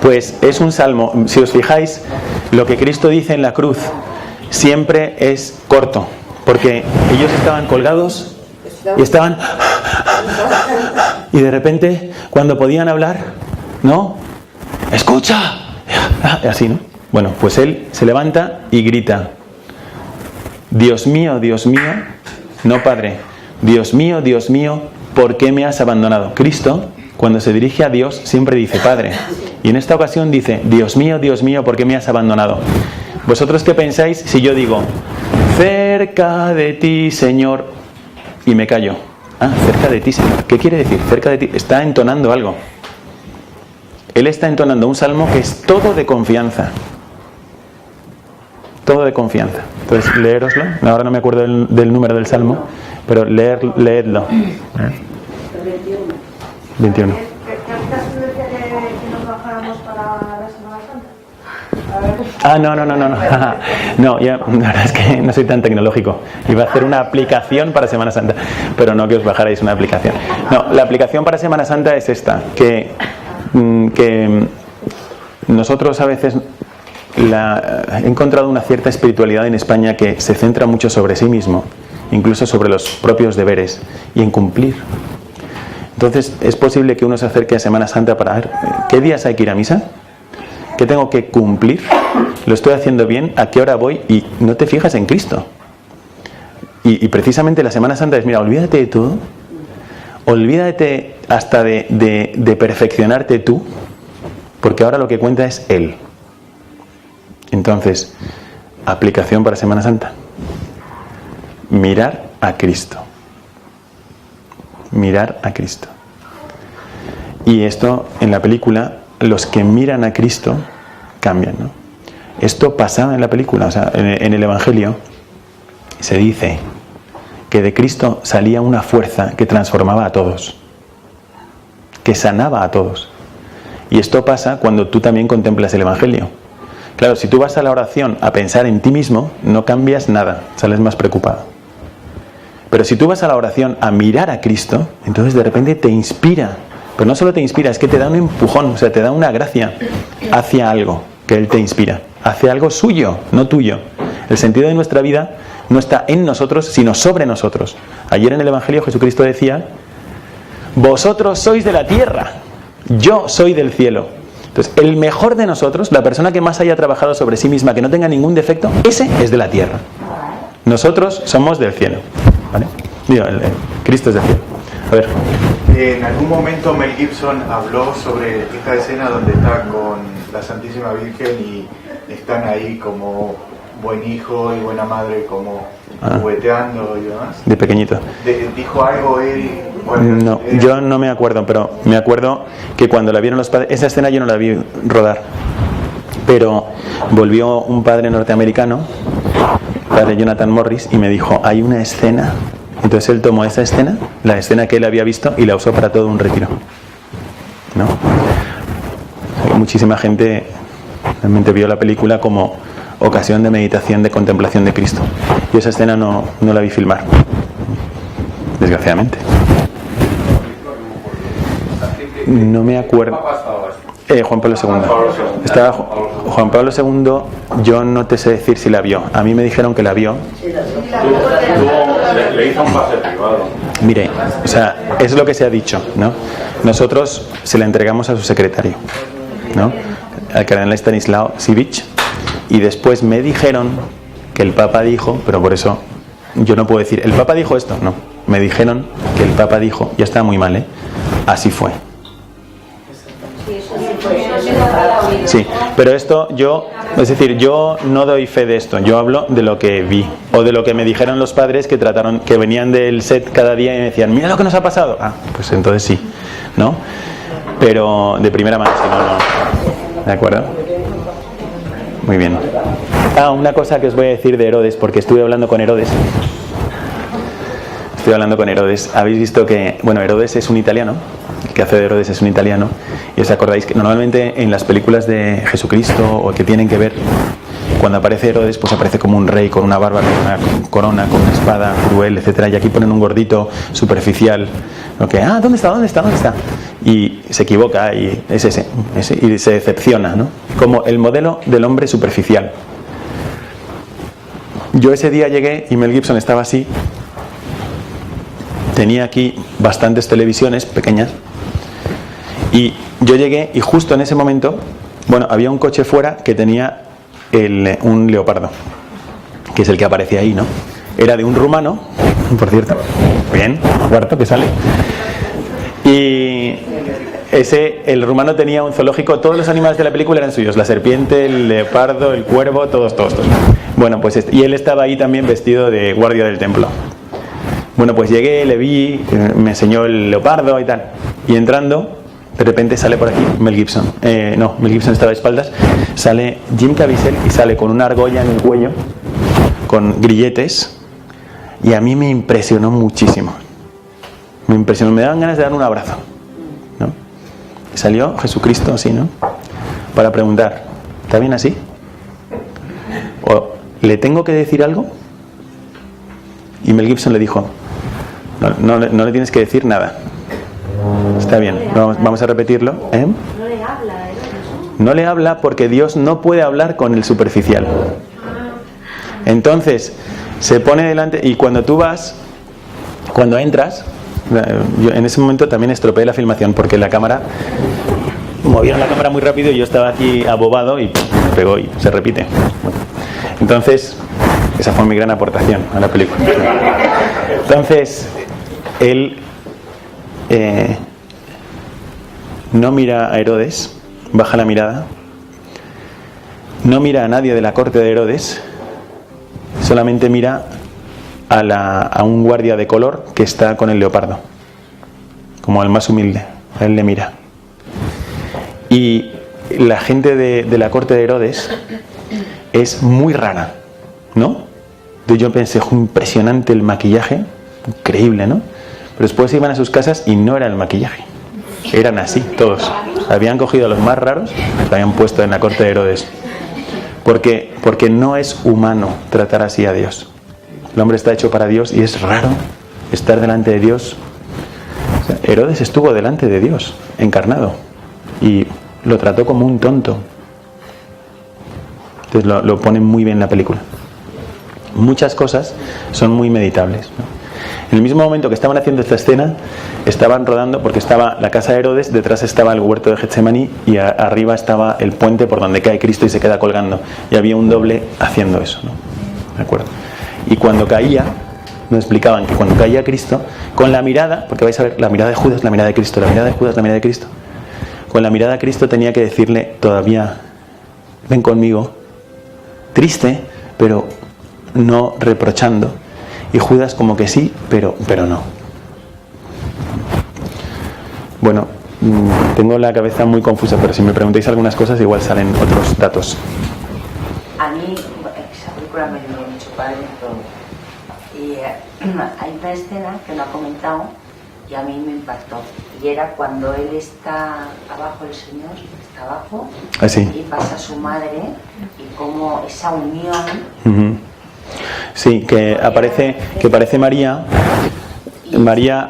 pues es un salmo, si os fijáis, lo que Cristo dice en la cruz siempre es corto, porque ellos estaban colgados y estaban... Y de repente, cuando podían hablar, ¿no? ¡Escucha! Así, ¿no? Bueno, pues él se levanta y grita, Dios mío, no Padre, Dios mío, ¿por qué me has abandonado? Cristo, cuando se dirige a Dios, siempre dice Padre. Y en esta ocasión dice, Dios mío, ¿por qué me has abandonado? ¿Vosotros qué pensáis si yo digo, cerca de ti, Señor, y me callo? Ah, cerca de ti, Señor. ¿Qué quiere decir? Cerca de ti. Está entonando algo. Él está entonando un salmo que es todo de confianza. Todo de confianza. Entonces, leéroslo. Ahora no me acuerdo del número del salmo, pero leedlo. 21. Ah, no. No, ya, la verdad es que no soy tan tecnológico. Iba a hacer una aplicación para Semana Santa, pero no que os bajarais una aplicación. No, la aplicación para Semana Santa es esta, que nosotros a veces he encontrado una cierta espiritualidad en España que se centra mucho sobre sí mismo, incluso sobre los propios deberes y en cumplir. Entonces es posible que uno se acerque a Semana Santa para ver qué días hay que ir a misa, qué tengo que cumplir, lo estoy haciendo bien, a qué hora voy, y no te fijas en Cristo. Y precisamente la Semana Santa es, mira, olvídate de todo, olvídate hasta de perfeccionarte tú, porque ahora lo que cuenta es Él. Entonces, aplicación para Semana Santa: mirar a Cristo. Mirar a Cristo. Y esto en la película, los que miran a Cristo cambian, ¿no? Esto pasaba en la película, o sea, en el Evangelio se dice que de Cristo salía una fuerza que transformaba a todos, que sanaba a todos. Y esto pasa cuando tú también contemplas el Evangelio. Claro, si tú vas a la oración a pensar en ti mismo, no cambias nada, sales más preocupado. Pero si tú vas a la oración a mirar a Cristo, entonces de repente te inspira. Pero no solo te inspira, es que te da un empujón, o sea, te da una gracia hacia algo que Él te inspira, hacia algo suyo, no tuyo. El sentido de nuestra vida no está en nosotros, sino sobre nosotros. Ayer en el Evangelio Jesucristo decía, vosotros sois de la tierra, yo soy del cielo. Entonces, el mejor de nosotros, la persona que más haya trabajado sobre sí misma, que no tenga ningún defecto, ese es de la tierra. Nosotros somos del cielo, ¿vale? Digo, Cristo es del cielo. A ver. En algún momento Mel Gibson habló sobre esta escena donde está con la Santísima Virgen y están ahí como buen hijo y buena madre, como jugueteando y demás. De pequeñito. ¿Dijo algo él? No, yo no me acuerdo, pero me acuerdo que cuando la vieron los padres, esa escena yo no la vi rodar, pero volvió un padre norteamericano, padre Jonathan Morris, y me dijo, hay una escena. Entonces él tomó esa escena, la escena que él había visto, y la usó para todo un retiro, ¿no? Muchísima gente realmente vio la película como ocasión de meditación, de contemplación de Cristo. Y esa escena no la vi filmar, desgraciadamente. No me acuerdo. Juan Pablo II. Estaba Juan Pablo II, yo no te sé decir si la vio. A mí me dijeron que la vio. Le hizo un pase privado. Mire, o sea, es lo que se ha dicho, ¿no? Nosotros se la entregamos a su secretario, ¿no? Al cardenal Stanislao Sivich, y después me dijeron que el Papa dijo, pero por eso yo no puedo decir, el Papa dijo esto, no. Me dijeron que el Papa dijo, ya está muy mal, así fue. Sí, pero esto es decir, yo no doy fe de esto, yo hablo de lo que vi, o de lo que me dijeron los padres que venían del set cada día y me decían, mira lo que nos ha pasado. Ah, pues entonces sí, ¿no? Pero de primera mano, si no. ¿De acuerdo? Muy bien. Una cosa que os voy a decir de Herodes, porque estuve hablando con Herodes. Habéis visto que, bueno, Herodes es un italiano, el que hace de Herodes es un italiano, y os acordáis que normalmente en las películas de Jesucristo o que tienen que ver, cuando aparece Herodes, pues aparece como un rey con una barba, con una corona, con una espada cruel, etcétera, y aquí ponen un gordito superficial, lo que, ¿dónde está? Y se equivoca, y es ese, y se decepciona, ¿no? Como el modelo del hombre superficial. Yo ese día llegué y Mel Gibson estaba así, tenía aquí bastantes televisiones pequeñas, y yo llegué y justo en ese momento, había un coche fuera que tenía un leopardo, que es el que aparece ahí, ¿no? Era de un rumano, por cierto, bien, cuarto que sale, y el rumano tenía un zoológico, todos los animales de la película eran suyos, la serpiente, el leopardo, el cuervo, todos. Bueno, pues y él estaba ahí también vestido de guardia del templo. Bueno, pues llegué, le vi, me enseñó el leopardo y tal, y entrando, de repente sale por aquí Mel Gibson. Mel Gibson estaba de espaldas, sale Jim Caviezel y sale con una argolla en el cuello, con grilletes, y a mí me impresionó muchísimo. Me daban ganas de dar un abrazo, ¿no? Y salió Jesucristo así, ¿no? Para preguntar, ¿está bien así? ¿O le tengo que decir algo? Y Mel Gibson le dijo, no le tienes que decir nada. Está bien, vamos a repetirlo. No le habla, No le habla porque Dios no puede hablar con el superficial. Entonces, se pone delante, y cuando entras, yo en ese momento también estropeé la filmación porque movieron la cámara muy rápido y yo estaba aquí abobado y me pegó y se repite. Entonces, esa fue mi gran aportación a la película. Entonces, él no mira a Herodes, baja la mirada, no mira a nadie de la corte de Herodes, solamente mira a un guardia de color que está con el leopardo, como el más humilde. A él le mira. Y la gente de la corte de Herodes es muy rara, ¿no? Entonces yo pensé, impresionante el maquillaje, increíble, ¿no? Pero después iban a sus casas y no era el maquillaje, eran así todos. Habían cogido a los más raros, los habían puesto en la corte de Herodes, porque no es humano tratar así a Dios. El hombre está hecho para Dios y es raro estar delante de Dios. O sea, Herodes estuvo delante de Dios encarnado y lo trató como un tonto. Entonces lo ponen muy bien en la película. Muchas cosas son muy meditables, ¿no? En el mismo momento que estaban haciendo esta escena, estaban rodando, porque estaba la casa de Herodes, detrás estaba el huerto de Getsemaní y arriba estaba el puente por donde cae Cristo y se queda colgando. Y había un doble haciendo eso, ¿no? ¿De acuerdo? Y cuando caía, nos explicaban que cuando caía Cristo, con la mirada, porque vais a ver la mirada de Judas, la mirada de Cristo, la mirada de Judas, la mirada de Cristo, con la mirada de Cristo tenía que decirle todavía, ven conmigo, triste, pero no reprochando. Y Judas como que sí, pero no. Bueno, tengo la cabeza muy confusa, pero si me preguntáis algunas cosas igual salen otros datos. A mí esa película me dio mucho para dentro. Y hay una escena que no ha comentado y a mí me impactó. Y era cuando él está abajo, el Señor está abajo, y pasa a su madre y como esa unión. Sí, que aparece María. María.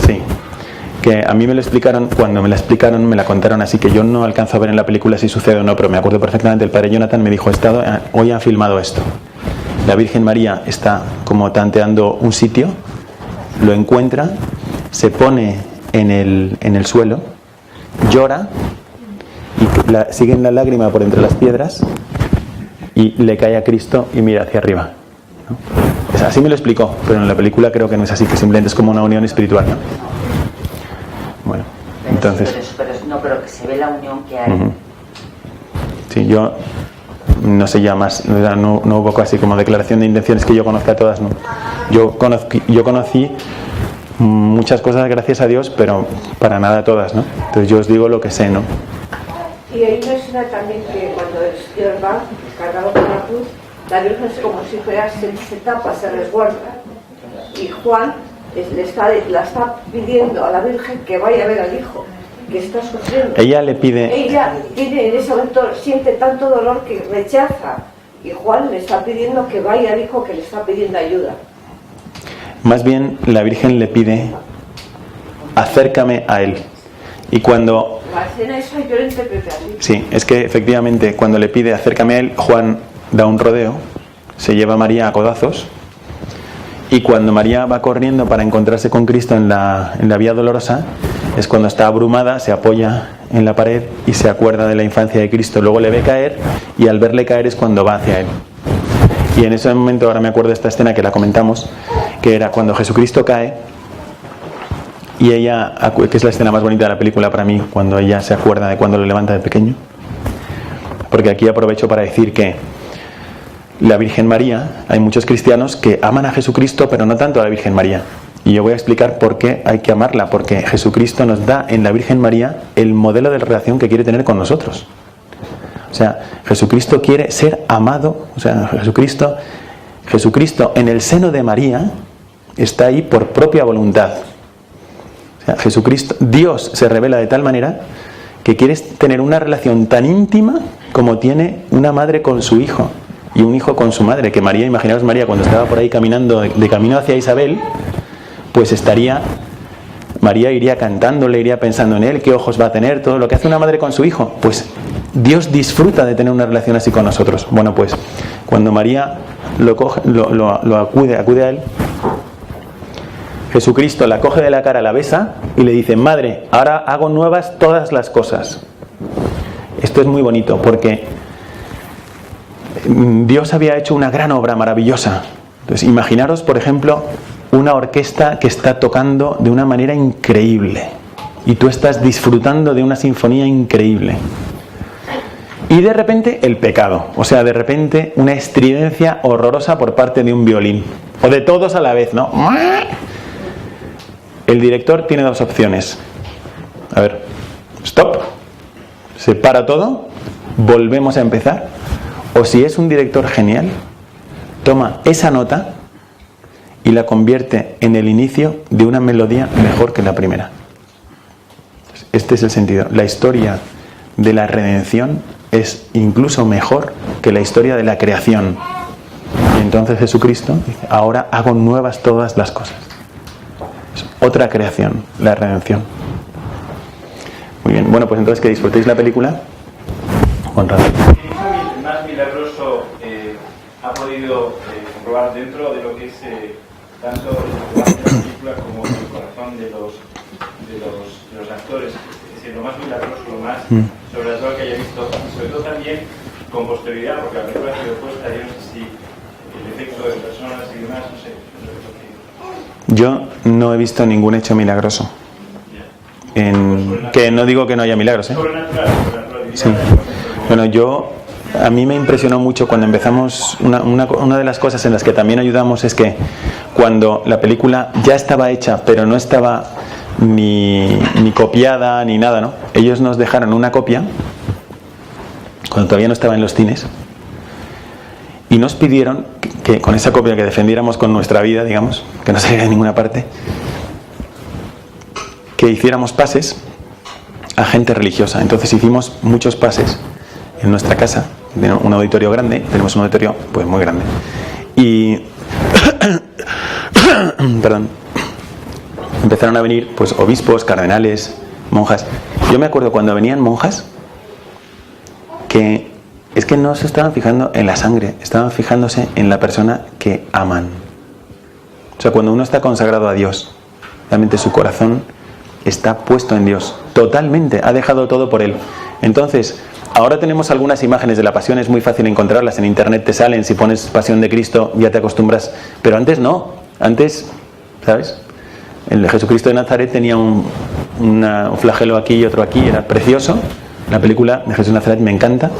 Sí. Que a mí me lo explicaron, cuando me la explicaron, me la contaron así, que yo no alcanzo a ver en la película si sucede o no, pero me acuerdo perfectamente, el padre Jonathan me dijo, hoy han filmado esto. La Virgen María está como tanteando un sitio, lo encuentra, se pone en el suelo, llora, y siguen la lágrima por entre las piedras, y le cae a Cristo y mira hacia arriba, ¿no? Así me lo explicó, pero en la película creo que no es así, que simplemente es como una unión espiritual, ¿no? Bueno, entonces... Pero que se ve la unión que hay. Sí, yo no sé ya más, no hubo así como declaración de intenciones que yo conozca todas, ¿no? Yo conocí muchas cosas gracias a Dios, pero para nada todas, ¿no? Entonces yo os digo lo que sé, ¿no? Y hay una escena también que cuando el va cargado con la cruz, la Virgen es como si fuera, se tapa, se resguarda. Y Juan la está pidiendo a la Virgen que vaya a ver al hijo que está sufriendo. Ella le pide... Ella tiene en ese momento, siente tanto dolor que rechaza, y Juan le está pidiendo que vaya al hijo que le está pidiendo ayuda. Más bien la Virgen le pide: acércame a él. Y cuando... La escena esa yo la interpreté así. Sí, es que efectivamente cuando le pide acércame a él, Juan da un rodeo, se lleva a María a codazos, y cuando María va corriendo para encontrarse con Cristo en la Vía Dolorosa, es cuando está abrumada, se apoya en la pared y se acuerda de la infancia de Cristo. Luego le ve caer, y al verle caer es cuando va hacia él. Y en ese momento, ahora me acuerdo de esta escena que la comentamos, que era cuando Jesucristo cae, y ella, que es la escena más bonita de la película para mí, cuando ella se acuerda de cuando lo levanta de pequeño. Porque aquí aprovecho para decir que la Virgen María, hay muchos cristianos que aman a Jesucristo, pero no tanto a la Virgen María. Y yo voy a explicar por qué hay que amarla, porque Jesucristo nos da en la Virgen María el modelo de relación que quiere tener con nosotros. O sea, Jesucristo quiere ser amado. O sea, Jesucristo en el seno de María está ahí por propia voluntad. O sea, Jesucristo, Dios se revela de tal manera que quiere tener una relación tan íntima como tiene una madre con su hijo y un hijo con su madre. Que María, imaginaos María cuando estaba por ahí caminando de camino hacia Isabel, pues María iría cantándole, iría pensando en él, qué ojos va a tener, todo lo que hace una madre con su hijo. Pues Dios disfruta de tener una relación así con nosotros. Bueno, pues cuando María acude a él, Jesucristo la coge de la cara, la besa y le dice: Madre, ahora hago nuevas todas las cosas. Esto es muy bonito porque Dios había hecho una gran obra maravillosa. Entonces, imaginaros, por ejemplo, una orquesta que está tocando de una manera increíble y tú estás disfrutando de una sinfonía increíble. Y de repente el pecado, o sea, de repente una estridencia horrorosa por parte de un violín, o de todos a la vez, ¿no? El director tiene dos opciones. A ver, stop, se para todo, volvemos a empezar. O si es un director genial, toma esa nota y la convierte en el inicio de una melodía mejor que la primera. Este es el sentido. La historia de la redención es incluso mejor que la historia de la creación. Y entonces Jesucristo dice: ahora hago nuevas todas las cosas. Es otra creación, la redención. Muy bien, bueno, pues entonces que disfrutéis la película. Juan Raúl. ¿Qué más milagroso ha podido comprobar dentro de lo que es tanto el lenguaje de la película como el corazón de los actores? Es decir, lo más milagroso, lo más sobrenatural que haya visto, y sobre todo también con posterioridad, porque la película ha sido puesta, yo no sé si el efecto de personas y demás, no sé. Yo no he visto ningún hecho milagroso. Que no digo que no haya milagros, ¿eh? Sobrenatural. Sí. Bueno, a mí me impresionó mucho cuando empezamos. Una de las cosas en las que también ayudamos es que cuando la película ya estaba hecha, pero no estaba ni copiada ni nada, ¿no? Ellos nos dejaron una copia cuando todavía no estaba en los cines y nos pidieron que con esa copia que defendiéramos con nuestra vida, digamos, que no saliera de ninguna parte, que hiciéramos pases a gente religiosa. Entonces hicimos muchos pases en nuestra casa, de un auditorio grande. Tenemos un auditorio pues muy grande y perdón, empezaron a venir pues obispos, cardenales, monjas. Yo me acuerdo cuando venían monjas que es que no se estaban fijando en la sangre, estaban fijándose en la persona que aman. O sea, cuando uno está consagrado a Dios, realmente su corazón está puesto en Dios, totalmente, ha dejado todo por Él. Entonces, ahora tenemos algunas imágenes de la pasión, es muy fácil encontrarlas, en internet te salen, si pones Pasión de Cristo ya te acostumbras, pero antes no, antes, ¿sabes? El de Jesucristo de Nazaret tenía un flagelo aquí y otro aquí, era precioso. La película de Jesús de Nazaret me encanta.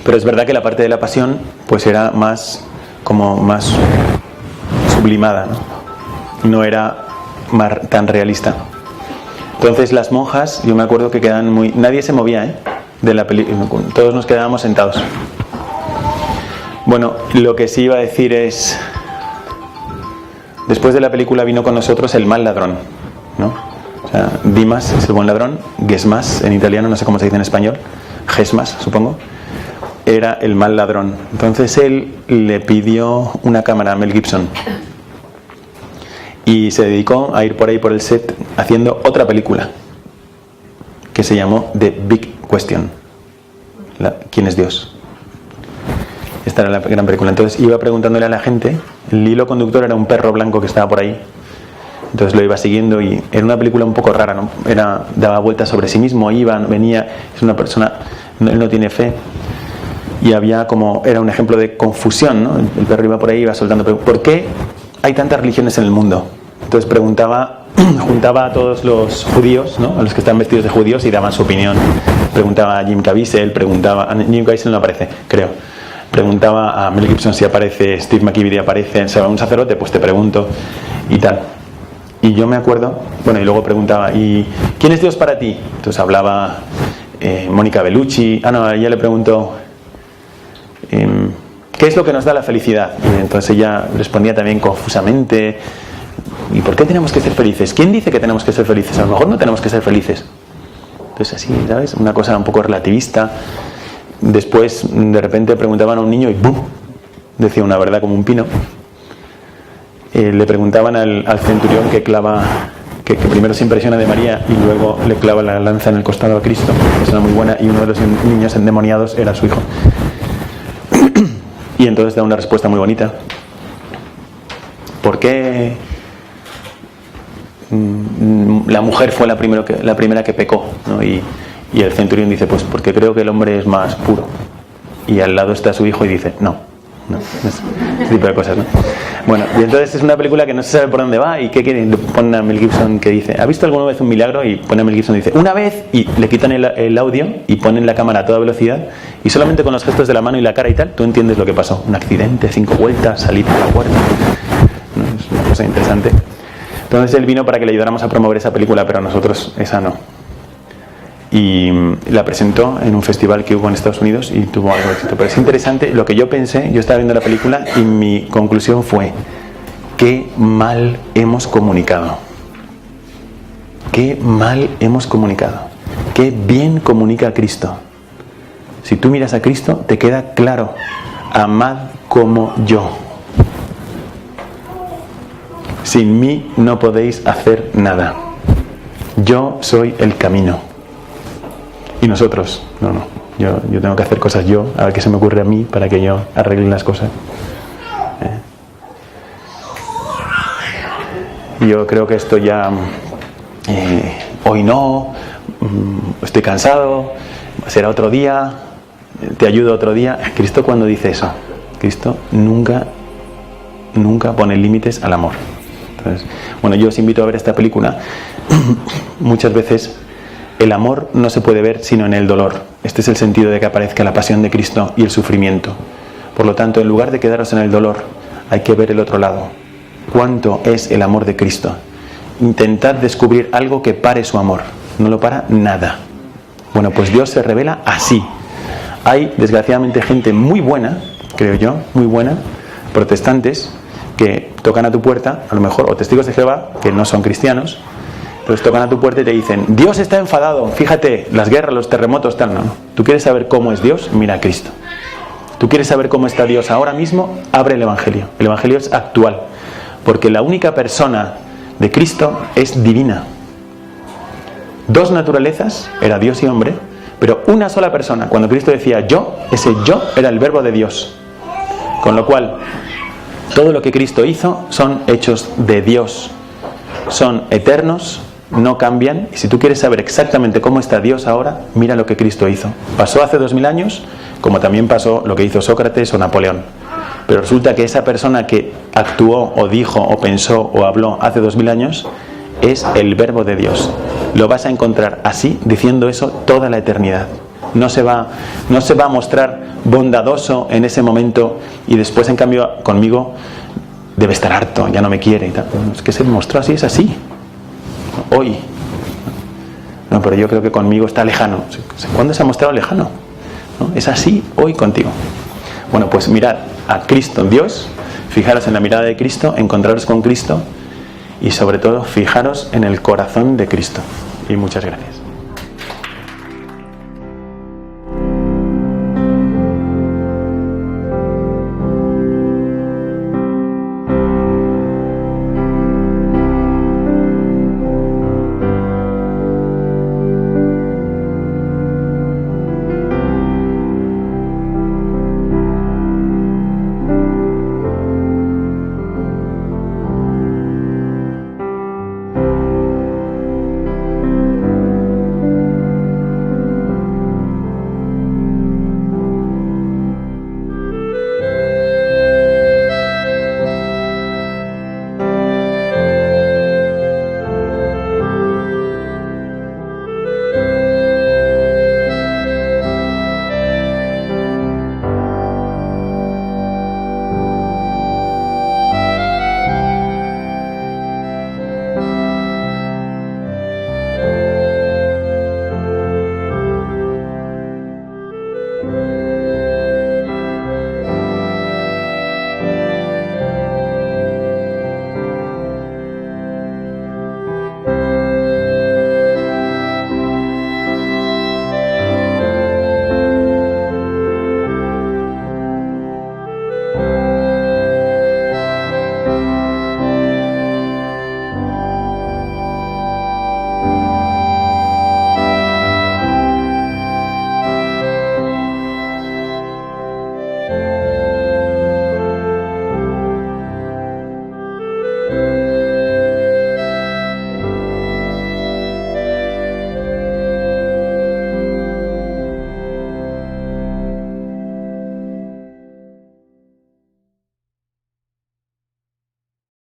Pero es verdad que la parte de la pasión pues era más sublimada, no era tan realista. Entonces las monjas, yo me acuerdo que quedaban nadie se movía, de la película, todos nos quedábamos sentados. Bueno, lo que sí iba a decir es, después de la película vino con nosotros el mal ladrón, ¿no? O sea, Dimas es el buen ladrón, Gesmas en italiano, no sé cómo se dice en español, Gesmas supongo, era el mal ladrón. Entonces él le pidió una cámara a Mel Gibson y se dedicó a ir por ahí por el set haciendo otra película que se llamó The Big Question, ¿quién es Dios? Esta era la gran película. Entonces iba preguntándole a la gente, el hilo conductor era un perro blanco que estaba por ahí, entonces lo iba siguiendo y era una película un poco rara, ¿no? Daba vueltas sobre sí mismo, iba, venía, es una persona, él no tiene fe, y había como, era un ejemplo de confusión, ¿no? El perro iba por ahí, iba soltando, ¿por qué hay tantas religiones en el mundo? Entonces preguntaba, juntaba a todos los judíos, ¿no? A los que están vestidos de judíos y daban su opinión. Preguntaba a Jim Caviezel, Jim Caviezel no aparece, creo. Preguntaba a Mel Gibson si aparece, Steve McKeever aparece, si va un sacerdote, pues te pregunto y tal. Y yo me acuerdo, bueno, y luego preguntaba, ¿y quién es Dios para ti? Entonces hablaba Mónica Bellucci, ella le preguntó, ¿qué es lo que nos da la felicidad? Y entonces ella respondía también confusamente, ¿y por qué tenemos que ser felices? ¿Quién dice que tenemos que ser felices? A lo mejor no tenemos que ser felices. Entonces así, ¿sabes? Una cosa un poco relativista. Después, de repente preguntaban a un niño y ¡bum! Decía una verdad como un pino. Le preguntaban al centurión que clava, que primero se impresiona de María y luego le clava la lanza en el costado a Cristo. Esa era muy buena y uno de los niños endemoniados era su hijo. Y entonces da una respuesta muy bonita. ¿Por qué la mujer fue la primera que pecó, ¿no? Y el centurión dice, pues porque creo que el hombre es más puro. Y al lado está su hijo y dice, no, ese tipo de cosas, ¿no? Bueno, y entonces es una película que no se sabe por dónde va y qué quiere. Pone a Mel Gibson que dice, ¿ha visto alguna vez un milagro? Y pone a Mel Gibson y dice, una vez, y le quitan el audio y ponen la cámara a toda velocidad y solamente con los gestos de la mano y la cara y tal, tú entiendes lo que pasó. Un accidente, 5 vueltas, salir por la puerta, ¿no? Es una cosa interesante. Entonces él vino para que le ayudáramos a promover esa película, pero nosotros esa no. Y la presentó en un festival que hubo en Estados Unidos y tuvo algo de éxito. Pero es interesante lo que yo pensé, yo estaba viendo la película y mi conclusión fue, qué mal hemos comunicado. Qué mal hemos comunicado. Qué bien comunica a Cristo. Si tú miras a Cristo, te queda claro, amad como yo. Sin mí no podéis hacer nada. Yo soy el camino. Y nosotros, no, yo tengo que hacer cosas yo, a ver qué se me ocurre a mí para que yo arregle las cosas. Yo creo que esto ya, hoy no, estoy cansado, será otro día, te ayudo otro día. Cristo cuando dice eso, Cristo nunca pone límites al amor. Entonces, bueno, yo os invito a ver esta película. Muchas veces el amor no se puede ver sino en el dolor. Este es el sentido de que aparezca la pasión de Cristo y el sufrimiento. Por lo tanto, en lugar de quedaros en el dolor, hay que ver el otro lado. ¿Cuánto es el amor de Cristo? Intentad descubrir algo que pare su amor. No lo para nada. Bueno, pues Dios se revela así. Hay, desgraciadamente, gente muy buena, creo yo, muy buena, protestantes, que tocan a tu puerta, a lo mejor, o testigos de Jehová, que no son cristianos. Entonces tocan a tu puerta y te dicen, Dios está enfadado, fíjate, las guerras, los terremotos, tal. No. ¿Tú quieres saber cómo es Dios? Mira a Cristo. ¿Tú quieres saber cómo está Dios ahora mismo? Abre el Evangelio. El Evangelio es actual, porque la única persona de Cristo es divina. 2 naturalezas, era Dios y hombre, pero una sola persona. Cuando Cristo decía yo, ese yo era el verbo de Dios. Con lo cual, todo lo que Cristo hizo son hechos de Dios. Son eternos, no cambian, y si tú quieres saber exactamente cómo está Dios ahora, mira lo que Cristo hizo. Pasó hace 2000 años, como también pasó lo que hizo Sócrates o Napoleón. Pero resulta que esa persona que actuó o dijo o pensó o habló hace 2000 años es el verbo de Dios. Lo vas a encontrar así, diciendo eso toda la eternidad. No se va a mostrar bondadoso en ese momento y después, en cambio, conmigo debe estar harto, ya no me quiere y tal. Es que se mostró así, es así. Hoy. No, pero yo creo que conmigo está lejano. ¿Cuándo se ha mostrado lejano? ¿No? Es así hoy contigo. Bueno, pues mirad a Cristo Dios, Fijaros en la mirada de Cristo, encontraros con Cristo y sobre todo fijaros en el corazón de Cristo. Y muchas gracias.